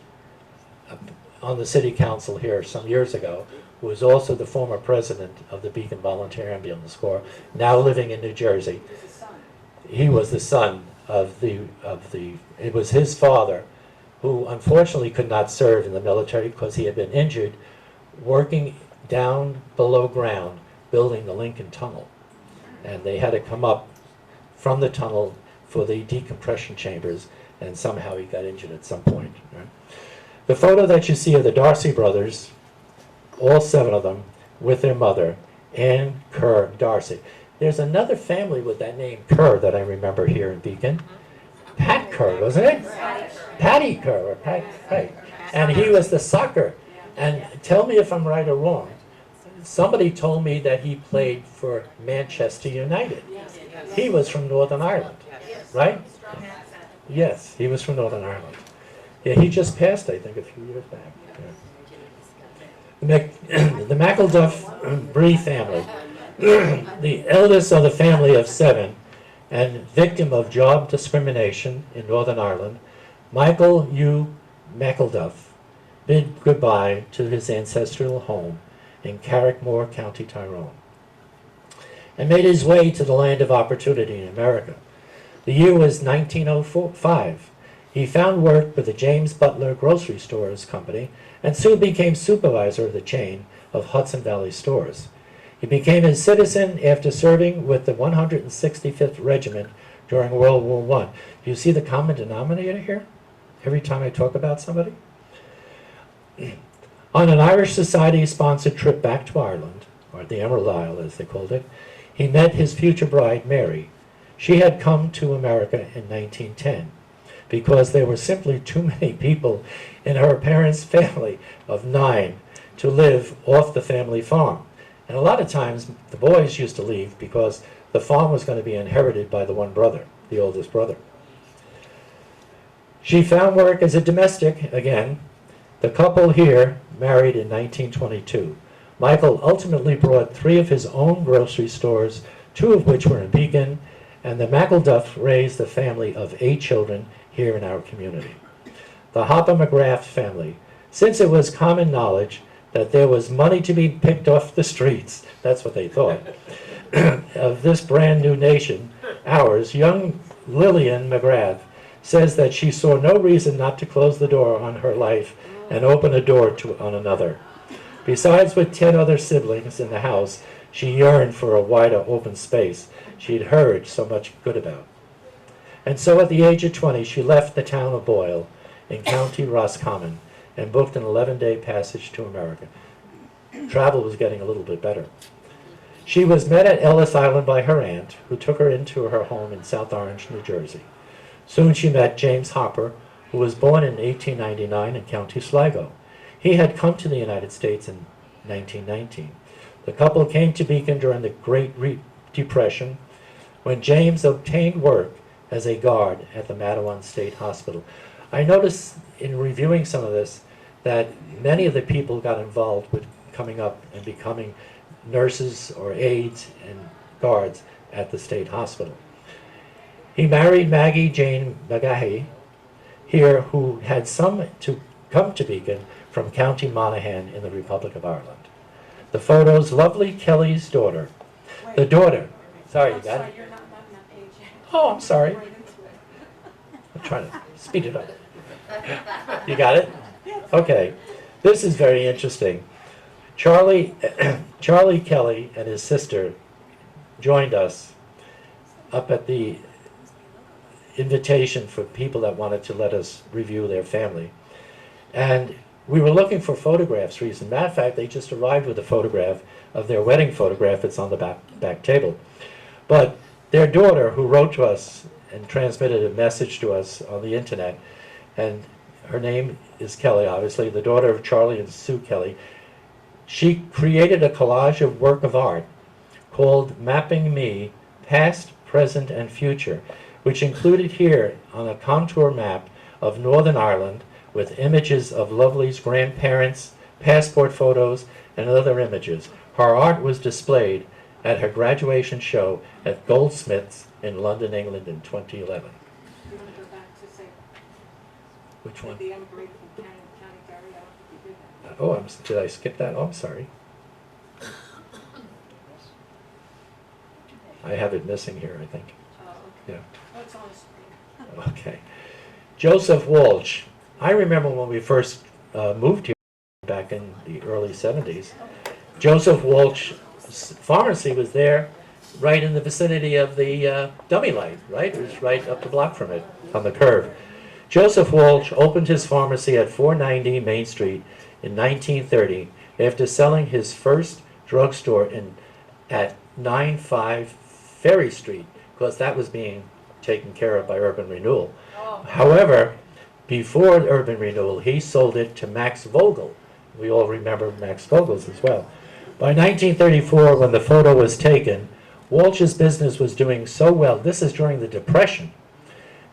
on the city council here some years ago, who was also the former president of the Beacon Volunteer Ambulance Corps, now living in New Jersey. He was the son of it was his father, who unfortunately could not serve in the military because he had been injured working down below ground building the Lincoln Tunnel. And they had to come up from the tunnel for the decompression chambers, and somehow he got injured at some point. Right? The photo that you see of the Darcy brothers, all 7 of them, with their mother, Anne Kerr Darcy. There's another family with that name, Kerr, that I remember here in Beacon. Pat Kerr, wasn't it? Patty Kerr, or Pat, right. And he was the soccer. And tell me if I'm right or wrong. Somebody told me that he played for Manchester United. He was from Northern Ireland, right? Yes, he was from Northern Ireland. Yeah, he just passed, I think, a few years back. Yeah. The McElduff Bree family, the eldest of the family of 7, and victim of job discrimination in Northern Ireland, Michael U. McElduff bid goodbye to his ancestral home in Carrickmore, County Tyrone, and made his way to the land of opportunity in America. The year was 1905. He found work with the James Butler Grocery Stores Company and soon became supervisor of the chain of Hudson Valley stores. He became a citizen after serving with the 165th Regiment during World War I. Do you see the common denominator here every time I talk about somebody? On an Irish Society-sponsored trip back to Ireland, or the Emerald Isle as they called it, he met his future bride, Mary. She had come to America in 1910 because there were simply too many people in her parents' family of 9 to live off the family farm. And a lot of times the boys used to leave because the farm was going to be inherited by the one brother, the oldest brother. She found work as a domestic again. The couple here married in 1922. Michael ultimately brought 3 of his own grocery stores, 2 of which were in Beacon, and the McElduff raised a family of 8 children here in our community. The Hopper McGrath family, since it was common knowledge that there was money to be picked off the streets, that's what they thought, of this brand new nation, ours, young Lillian McGrath says that she saw no reason not to close the door on her life and open a door on another. Besides, with 10 other siblings in the house, she yearned for a wider open space she'd heard so much good about. And so at the age of 20, she left the town of Boyle in County Roscommon and booked an 11-day passage to America. Travel was getting a little bit better. She was met at Ellis Island by her aunt, who took her into her home in South Orange, New Jersey. Soon she met James Hopper, who was born in 1899 in County Sligo. He had come to the United States in 1919. The couple came to Beacon during the Great Depression, when James obtained work as a guard at the Matawan State Hospital. I noticed in reviewing some of this that many of the people got involved with coming up and becoming nurses or aides and guards at the state hospital. He married Maggie Jane McGahey here, who had come to Beacon from County Monaghan in the Republic of Ireland. The photos, lovely Kelly's daughter. The daughter, sorry, you got it? You're not on that page yet. Oh, I'm sorry. Right into it. I'm trying to speed it up. You got it? Okay. This is very interesting. Charlie Kelly and his sister joined us up at the invitation for people that wanted to let us review their family. And we were looking for photographs recently. Matter of fact, they just arrived with a photograph of their wedding photograph. It's on the back table. But their daughter, who wrote to us and transmitted a message to us on the internet, and her name is Kelly, obviously, the daughter of Charlie and Sue Kelly, she created a collage of work of art called Mapping Me, Past, Present, and Future, which included here on a contour map of Northern Ireland with images of Lovely's grandparents, passport photos, and other images. Her art was displayed at her graduation show at Goldsmiths in London, England in 2011. You want to go back to say, Which one? the emigrated from County Kerry, I don't think you did that. Oh, did I skip that? Oh, I'm sorry. I have it missing here, I think. Oh, okay. Yeah. Oh, it's on the screen. Okay. Joseph Walsh. I remember when we first moved here back in the early 70s. Joseph Walsh's pharmacy was there right in the vicinity of the dummy light, right? It was right up the block from it, on the curve. Joseph Walsh opened his pharmacy at 490 Main Street in 1930 after selling his first drugstore at 95 Ferry Street, because that was being taken care of by Urban Renewal. However, before Urban Renewal, he sold it to Max Vogel. We all remember Max Vogel's as well. By 1934, when the photo was taken, Walsh's business was doing so well, this is during the Depression,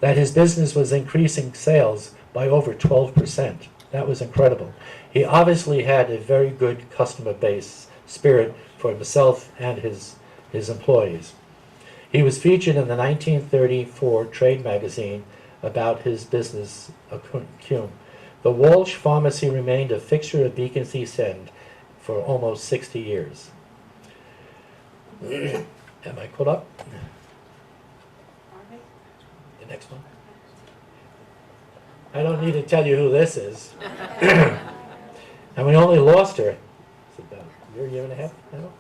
that his business was increasing sales by over 12%. That was incredible. He obviously had a very good customer base spirit for himself and his employees. He was featured in the 1934 trade magazine about his business, Cume. The Walsh Pharmacy remained a fixture of Beacon's East End for almost 60 years. Am I caught up? The next one. I don't need to tell you who this is. And we only lost her. It's about a year and a half now?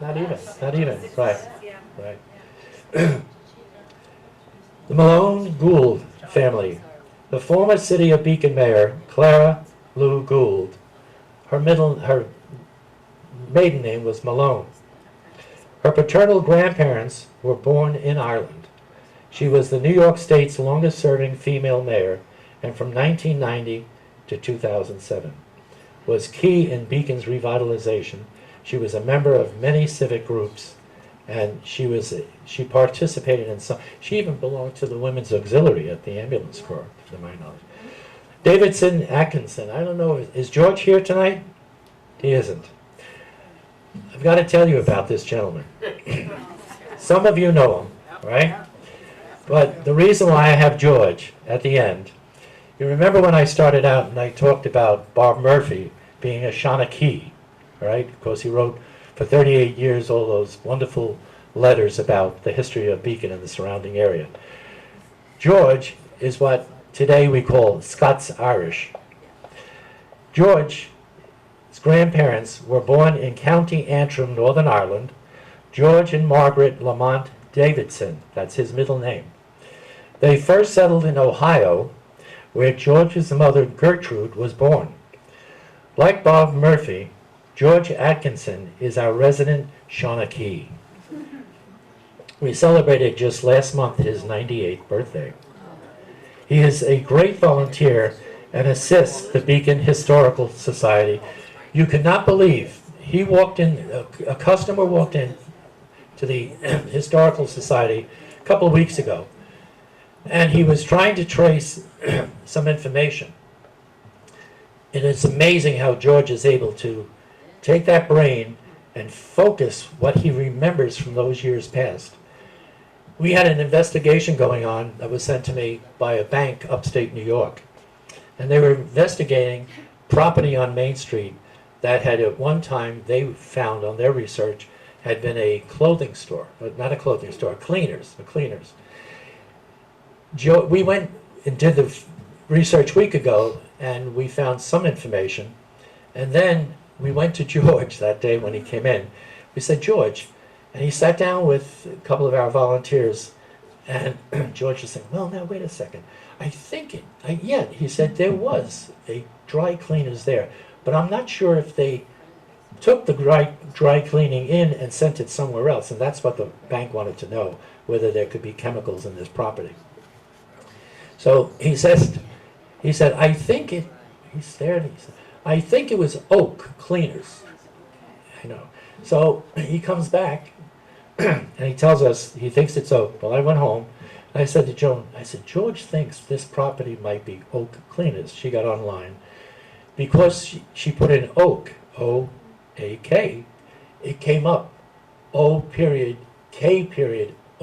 Not even, right, right. The Malone Gould family. The former City of Beacon mayor, Clara Lou Gould, her maiden name was Malone. Her paternal grandparents were born in Ireland. She was the New York State's longest-serving female mayor, and from 1990 to 2007 was key in Beacon's revitalization. She was a member of many civic groups And she participated in some, she even belonged to the Women's Auxiliary at the Ambulance Corps, to my knowledge. Davidson Atkinson, I don't know, is George here tonight? He isn't. I've got to tell you about this gentleman. Some of you know him, right? But the reason why I have George at the end, you remember when I started out and I talked about Bob Murphy being a Shawnee, right? Of course, he wrote for 38 years all those wonderful letters about the history of Beacon and the surrounding area. George is what today we call Scots-Irish. George's grandparents were born in County Antrim, Northern Ireland. George and Margaret Lamont Davidson, that's his middle name. They first settled in Ohio, where George's mother Gertrude was born. Like Bob Murphy, George Atkinson is our resident Shawnee. We celebrated just last month his 98th birthday. He is a great volunteer and assists the Beacon Historical Society. You could not believe, he walked in, a customer walked in to the Historical Society a couple of weeks ago, and he was trying to trace some information. And it's amazing how George is able to take that brain and focus what he remembers from those years past. We had an investigation going on that was sent to me by a bank upstate New York. And they were investigating property on Main Street that had at one time, they found on their research, had been a clothing store, not a clothing store, cleaners. We went and did the research a week ago, and we found some information. And then we went to George that day when he came in. We said, George, and he sat down with a couple of our volunteers, and George was saying, well, now wait a second. I think he said there was a dry cleaners there, but I'm not sure if they took the dry cleaning in and sent it somewhere else, and that's what the bank wanted to know, whether there could be chemicals in this property. So he said, I think it, he stared and he said, I think it was Oak Cleaners. I know. So he comes back and he tells us he thinks it's Oak. Well, I went home and I said to Joan, I said, George thinks this property might be Oak Cleaners. She got online. Because she put in Oak, O-A-K, it came up, O.K.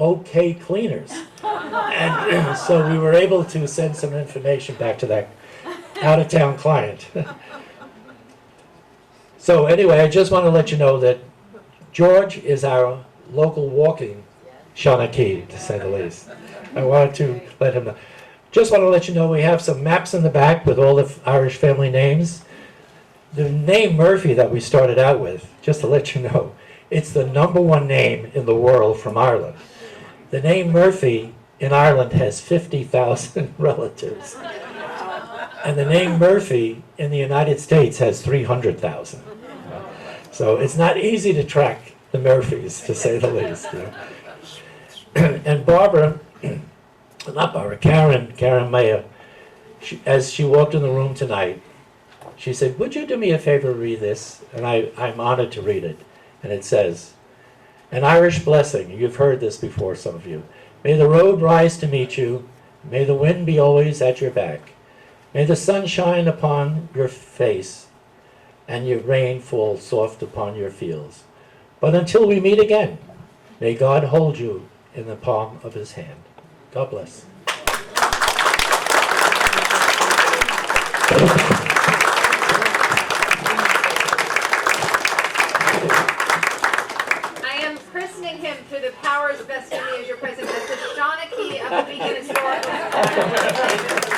OK Cleaners. And so we were able to send some information back to that out-of-town client. So anyway, I just want to let you know that George is our local walking Shawnee, to say the least. I wanted to let him know. Just want to let you know we have some maps in the back with all the Irish family names. The name Murphy that we started out with, just to let you know, it's the #1 name in the world from Ireland. The name Murphy in Ireland has 50,000 relatives. And the name Murphy in the United States has 300,000. So it's not easy to track the Murphys, to say the least. And Karen Mayer, as she walked in the room tonight, she said, would you do me a favor, read this? And I'm honored to read it. And it says, an Irish blessing. You've heard this before, some of you. May the road rise to meet you. May the wind be always at your back. May the sun shine upon your face and your rain fall soft upon your fields. But until we meet again, may God hold you in the palm of his hand. God bless. I am christening him through the powers vested in me as your president as the Shawnee of the Beacon Historical Society.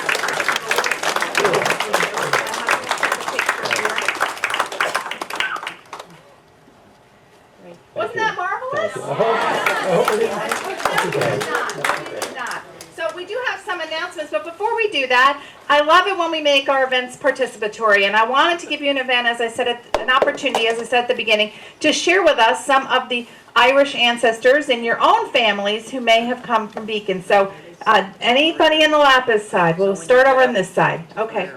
Wasn't that marvelous? It is not. So we do have some announcements, but before we do that, I love it when we make our events participatory, and I wanted to give you an event, as I said, an opportunity, as I said at the beginning, to share with us some of the Irish ancestors in your own families who may have come from Beacon. So anybody in the Lapis side? We'll start over on this side. Okay.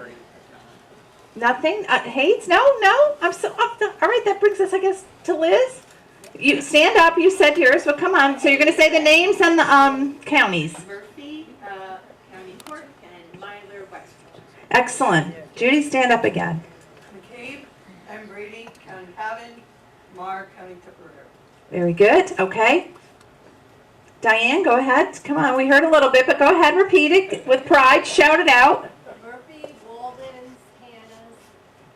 Nothing? Hayes? No? I'm so... all right, that brings us, I guess, to Liz. You stand up, you said yours, well, come on. So you're gonna say the names and the, counties. Murphy, County Court, and Myler, Wexford. Excellent. Judy, stand up again. McCabe, M. Brady, County Haven, Mar, County Tipperary. Very good, okay. Diane, go ahead. Come on, we heard a little bit, but go ahead, repeat it with pride, shout it out. Murphy, Walden's, Hannah's,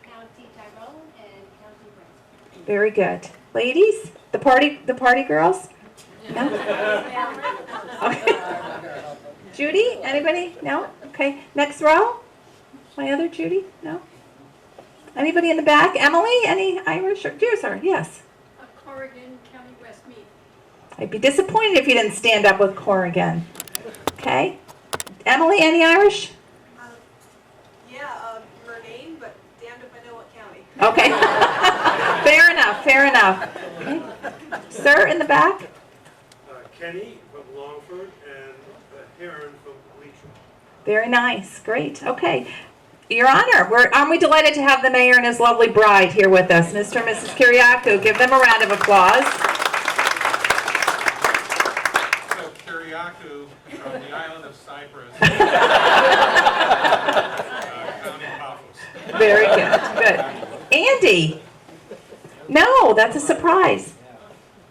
County Tyrone, and County Brent. Very good. Ladies, the party girls? No? Okay. Judy, anybody? No? Okay, next row? My other Judy? No? Anybody in the back? Emily, any Irish or, dear sir, yes. Corrigan, County Westmeath. I'd be disappointed if you didn't stand up with Corrigan. Okay? Emily, any Irish? Yeah, Murnane, but damned if I know what county. Okay. Fair enough, fair enough. Okay. Sir, in the back? Kenny from Longford and Heron from Leitrim. Very nice, great, okay. Your Honor, aren't we delighted to have the mayor and his lovely bride here with us, Mr. and Mrs. Kyriakou. Give them a round of applause. So Kyriakou from the island of Cyprus. County Paphos. Very good, good. Andy? No, that's a surprise.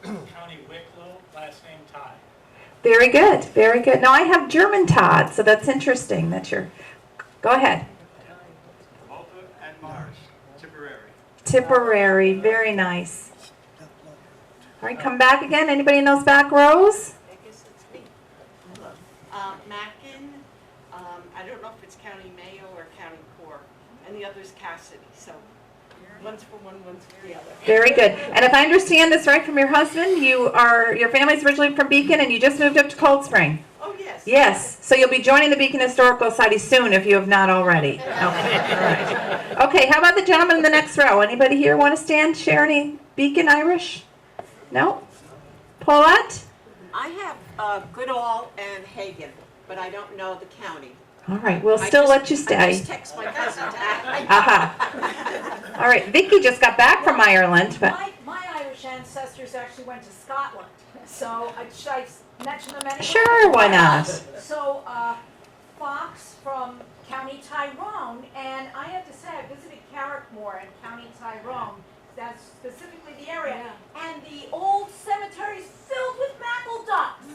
County Wicklow, last name Todd. Very good, very good. Now I have German Todd, so that's interesting that you're, go ahead. Malta and Mars, Tipperary. Tipperary, very nice. All right, come back again. Anybody in those back rows? I guess it's me. Mackin, I don't know if it's County Mayo or County Cork, and the other's Cassidy, so one's for one, one's for the other. Very good. And if I understand this right from your husband, your family's originally from Beacon and you just moved up to Cold Spring. Oh, yes. Yes, so you'll be joining the Beacon Historical Society soon if you have not already. Okay, all right. Okay, how about the gentleman in the next row? Anybody here want to stand, share any Beacon Irish? No? Paulette? I have Goodall and Hagan, but I don't know the county. All right, we'll still let you I stay. just text my cousin to ask. Aha. All right, Vicky just got back from Ireland, but My Irish ancestors actually went to Scotland, so should I mention them anyway? sure, why not? So, Fox from County Tyrone, and I have to say, I visited Carrickmore in County Tyrone, that's specifically the area, and the old cemetery is filled with mackerel ducks.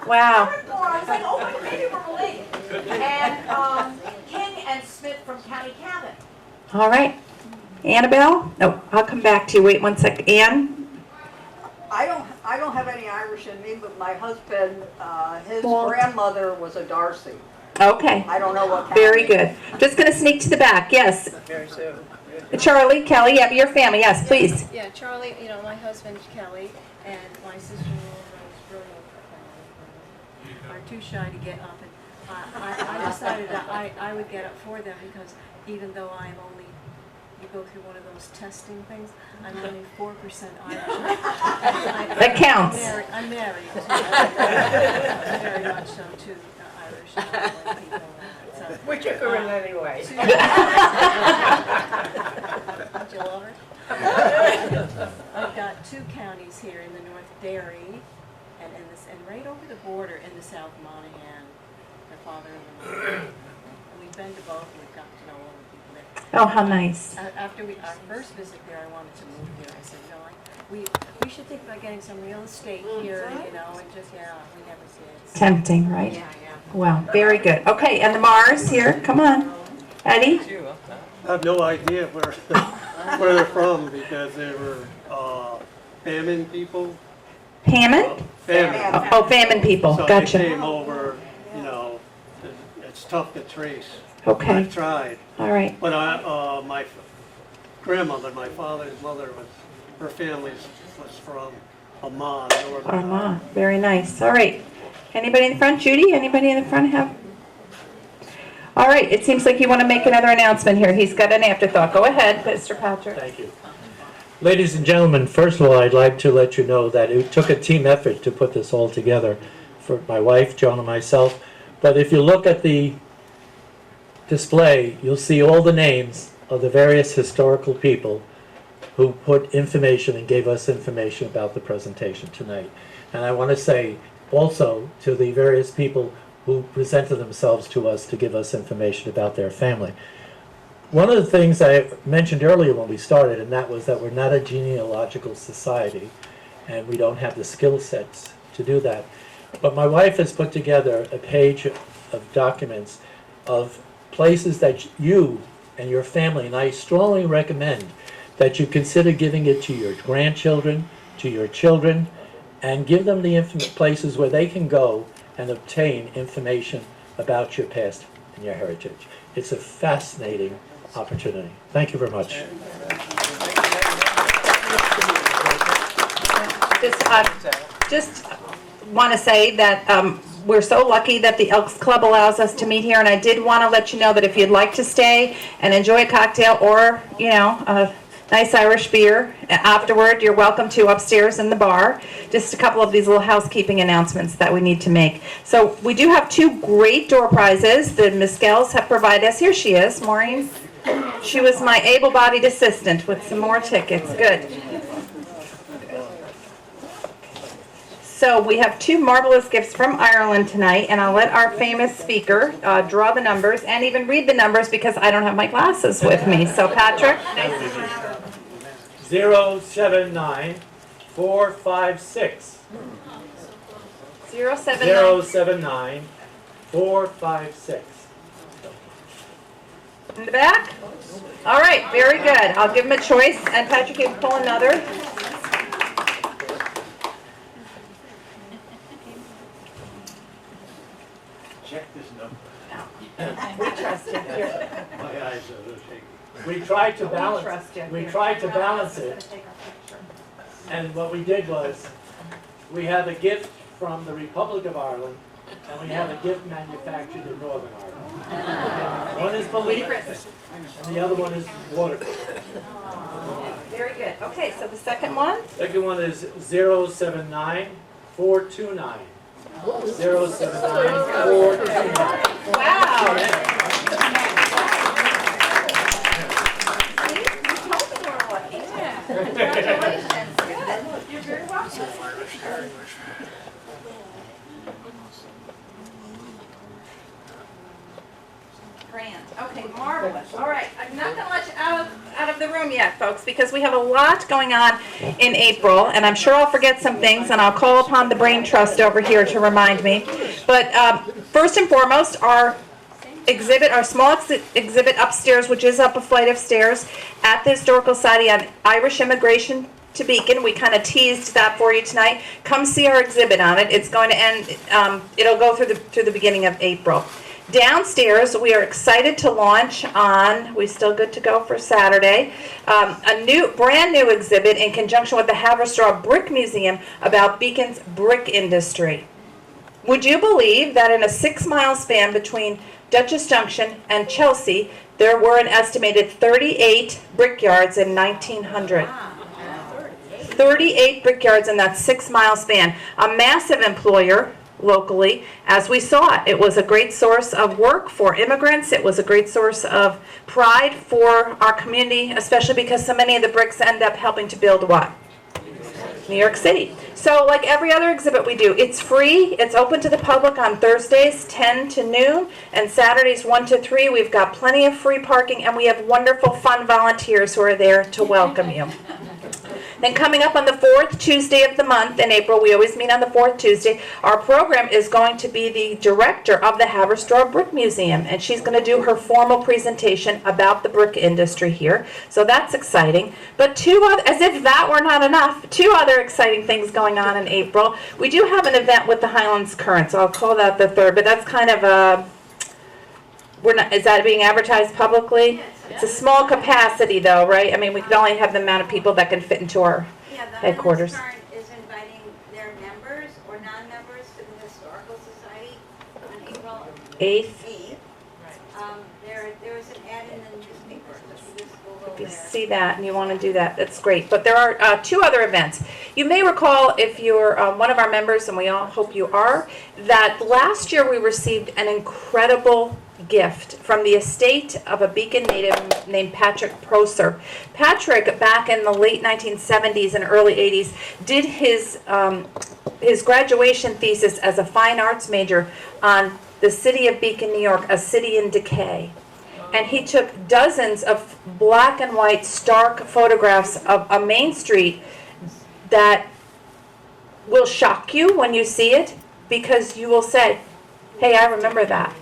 Wow. Carrickmore, I was like, oh, my, maybe we're related. And King and Smith from County Cavan. All right. Annabelle? No, I'll come back to you. Wait one sec. Ann? I don't have any Irish in me, but my husband, his Well- grandmother was a Darcy. Okay. I don't know what county. Very good. Just going to sneak to the back. Yes. Charlie, Kelly, yeah, your family. Yes, please. Yeah, Charlie, my husband's Kelly, and my sister-in-law is really are too shy to get up. And I decided that I would get up for them because even though I'm only, you go through one of those testing things, I'm only 4% Irish. That counts. I'm married. Very much so to Irish people. So, We took her in anyway. Did you love her? I've got two counties here in the North Derry and right over the border in the South Monaghan, her father and mother. And we've been to both and we've gotten to know all the people there. Oh, how nice. After our first visit there, I wanted to move here. I said, we should think about getting some real estate here, and just, we never see it. Tempting, right? Yeah. Wow, very good. Okay, and the Mars here. Come on. Eddie? I have no idea where they're from because they were famine people. Hammond? Famine. Oh, famine people. So they Gotcha. came over, it's tough to trace. Okay. I've tried. All right. But my grandmother, my father's mother, her family was from Amman, northern Armand. Very nice. All right. Anybody in the front? Judy? Anybody in the front have? All right. It seems like you want to make another announcement here. He's got an afterthought. Go ahead, Mr. Patrick. Thank you. Ladies and gentlemen, first of all, I'd like to let you know that it took a team effort to put this all together for my wife, Joan, and myself. But if you look at the display, you'll see all the names of the various historical people who put information and gave us information about the presentation tonight. And I want to say also to the various people who presented themselves to us to give us information about their family. One of the things I mentioned earlier when we started, and that was that we're not a genealogical society, and we don't have the skill sets to do that. But my wife has put together a page of documents of places that you and your family, and I strongly recommend that you consider giving it to your grandchildren, to your children, and give them the places where they can go and obtain information about your past and your heritage. It's a fascinating opportunity. Thank you very much. Just want to say that we're so lucky that the Elks Club allows us to meet here, and I did want to let you know that if you'd like to stay and enjoy a cocktail or, you know, a nice Irish beer afterward, you're welcome to upstairs in the bar. Just a couple of these little housekeeping announcements that we need to make. So we do have two great door prizes. The Mescals have provided us. Here she is, Maureen. She was my able-bodied assistant with some more tickets. Good. So we have two marvelous gifts from Ireland tonight, and I'll let our famous speaker draw the numbers and even read the numbers because I don't have my glasses with me. So Patrick? 079456. 079456. In the back? All right, very good. I'll give him a choice, and Patrick, you can pull another. Check this number. We trust you. Here. My eyes are shaking. We tried to balance. Trust you. We Here. tried to balance it, and what we did was, we have a gift from the Republic of Ireland, and we have a gift manufactured in Northern Ireland. One is Belief, and the other one is water. Very good. Okay, so the second one? Second one is 079429. 079429. Wow. Congratulations. You're very welcome. Grand. Okay, marvelous. All right, I'm not going to let you out of the room yet, folks, because we have a lot going on in April, and I'm sure I'll forget some things, and I'll call upon the Brain Trust over here to remind me. But first and foremost, our small exhibit upstairs, which is up a flight of stairs at the Historical Society on Irish immigration to Beacon. We kind of teased that for you tonight. Come see our exhibit on it. It's going to end. It'll go through the beginning of April. Downstairs, we are excited to launch on, we still good to go for Saturday, a brand new exhibit in conjunction with the Haverstraw Brick Museum about Beacon's brick industry. Would you believe that in a 6-mile span between Dutchess Junction and Chelsea, there were an estimated 38 brickyards in 1900? 38 brickyards in that 6-mile span. A massive employer locally, as we saw it. It was a great source of work for immigrants. It was a great source of pride for our community, especially because so many of the bricks end up helping to build what? New York City. So like every other exhibit we do, it's free. It's open to the public on Thursdays 10 to noon and Saturdays 1 to 3. We've got plenty of free parking, and we have wonderful, fun volunteers who are there to welcome you. Then coming up on the 4th Tuesday of the month in April, we always meet on the 4th Tuesday, our program is going to be the director of the Haverstraw Brick Museum, and she's going to do her formal presentation about the brick industry here. So that's exciting. But as if that were not enough, two other exciting things going on in April. We do have an event with the Highlands Current, so I'll call that the third, but that's kind of a, is that being advertised publicly? It's a small capacity though, right? I mean, we can only have the amount of people that can fit into our headquarters. Yeah, the Highlands Current is inviting their members or non-members to the Historical Society on April 8th. 8th. There was an ad in the newspaper, so you just go If you there. see that and you want to do that, that's great. But there are two other events. You may recall, if you're one of our members, and we all hope you are, that last year we received an incredible gift from the estate of a Beacon native named Patrick Proser. Patrick, back in the late 1970s and early 80s, did his graduation thesis as a fine arts major on the city of Beacon, New York, a city in decay. And he took dozens of black and white stark photographs of a main street that will shock you when you see it, because you will say, hey, I remember that.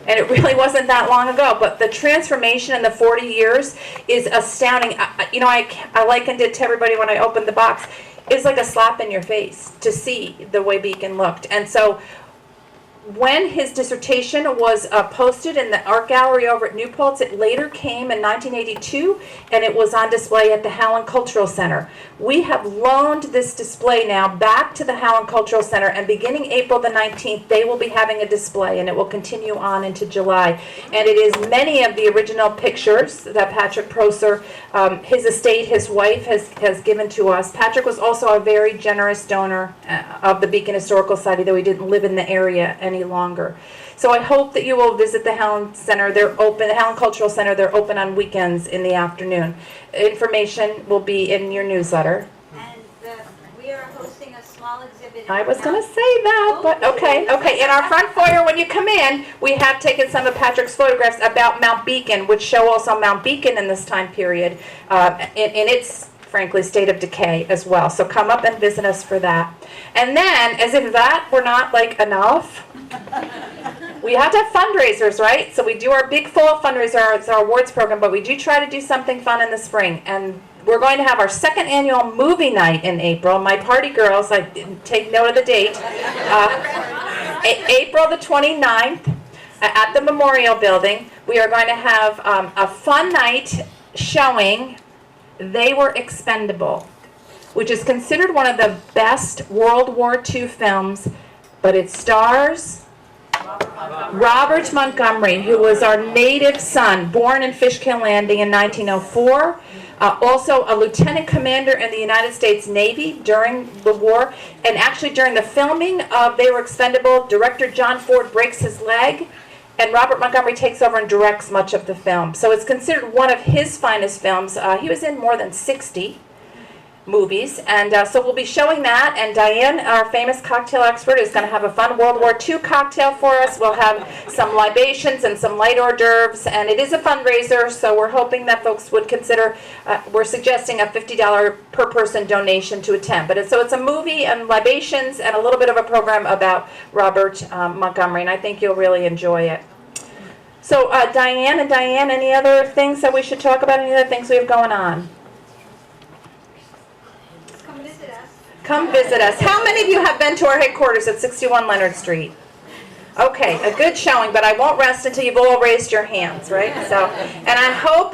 And it really wasn't that long ago, but the transformation in the 40 years is astounding. I likened it to everybody when I opened the box. It's like a slap in your face to see the way Beacon looked. And so when his dissertation was posted in the art gallery over at New Paltz, it later came in 1982, and it was on display at the Howland Cultural Center. We have loaned this display now back to the Howland Cultural Center, and beginning April the 19th, they will be having a display, and it will continue on into July. And it is many of the original pictures that Patrick Proser, his estate, his wife, has given to us. Patrick was also a very generous donor of the Beacon Historical Society, though he didn't live in the area any longer. So I hope that you will visit the Howland Center. They're open, the Howland Cultural Center. They're open on weekends in the afternoon. Information will be in your newsletter. And we are hosting a small exhibit. in I our was going to house. say that, but okay. In our front foyer, when you come in, we have taken some of Patrick's photographs about Mount Beacon, which show also Mount Beacon in this time period, in its, frankly, state of decay as well. So come up and visit us for that. And then, as if that were not like enough, we have to have fundraisers, right? So we do our big fall fundraiser, it's our awards program, but we do try to do something fun in the spring. And we're going to have our second annual movie night in April. My party girls, I didn't take note of the date, April the 29th at the Memorial Building. We are going to have a fun night showing They Were Expendable, which is considered one of the best World War II films, but it stars Robert Montgomery, who was our native son, born in Fishkill Landing in 1904, also a lieutenant commander in the United States Navy during the war, and actually during the filming of They Were Expendable, director John Ford breaks his leg, and Robert Montgomery takes over and directs much of the film. So it's considered one of his finest films. He was in more than 60 movies, and so we'll be showing that, and Diane, our famous cocktail expert, is going to have a fun World War II cocktail for us. We'll have some libations and some light hors d'oeuvres, and it is a fundraiser, so we're hoping that folks would consider, we're suggesting a $50 per person donation to attend. But it's a movie and libations and a little bit of a program about Robert Montgomery, and I think you'll really enjoy it. So Diane, any other things that we should talk about, any other things we have going on? Come visit us. Come visit us. How many of you have been to our headquarters at 61 Leonard Street? Okay, a good showing, but I won't rest until you've all raised your hands, right? So, and I hope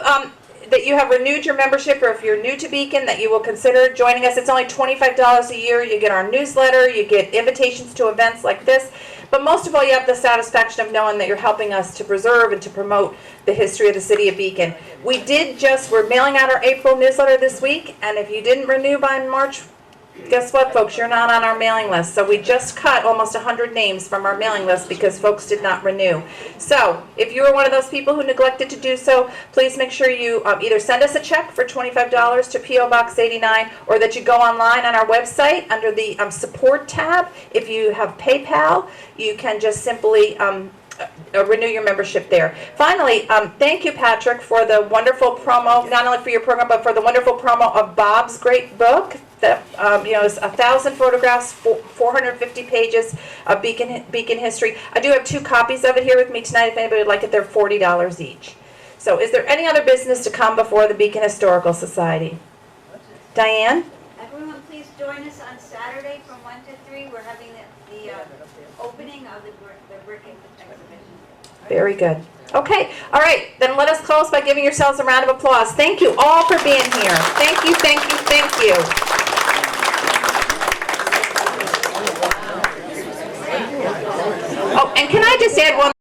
that you have renewed your membership, or if you're new to Beacon, that you will consider joining us. It's only $25 a year. You get our newsletter, you get invitations to events like this, but most of all, you have the satisfaction of knowing that you're helping us to preserve and to promote the history of the city of Beacon. We're mailing out our April newsletter this week, and if you didn't renew by March, guess what, folks? You're not on our mailing list. So we just cut almost 100 names from our mailing list because folks did not renew. So if you are one of those people who neglected to do so, please make sure you either send us a check for $25 to P.O. Box 89, or that you go online on our website under the support tab. If you have PayPal, you can just simply renew your membership there. Finally, thank you, Patrick, for the wonderful promo, not only for your program, but for the wonderful promo of Bob's great book that is 1,000 photographs, 450 pages of Beacon history. I do have 2 copies of it here with me tonight. If anybody would like it, they're $40 each. So is there any other business to come before the Beacon Historical Society? Diane? Everyone, please join us on Saturday from 1 to 3. We're having the opening of the brick exhibition. Very good. Okay, all right, then let us close by giving yourselves a round of applause. Thank you all for being here. Thank you, thank you, thank you. Oh, and can I just add one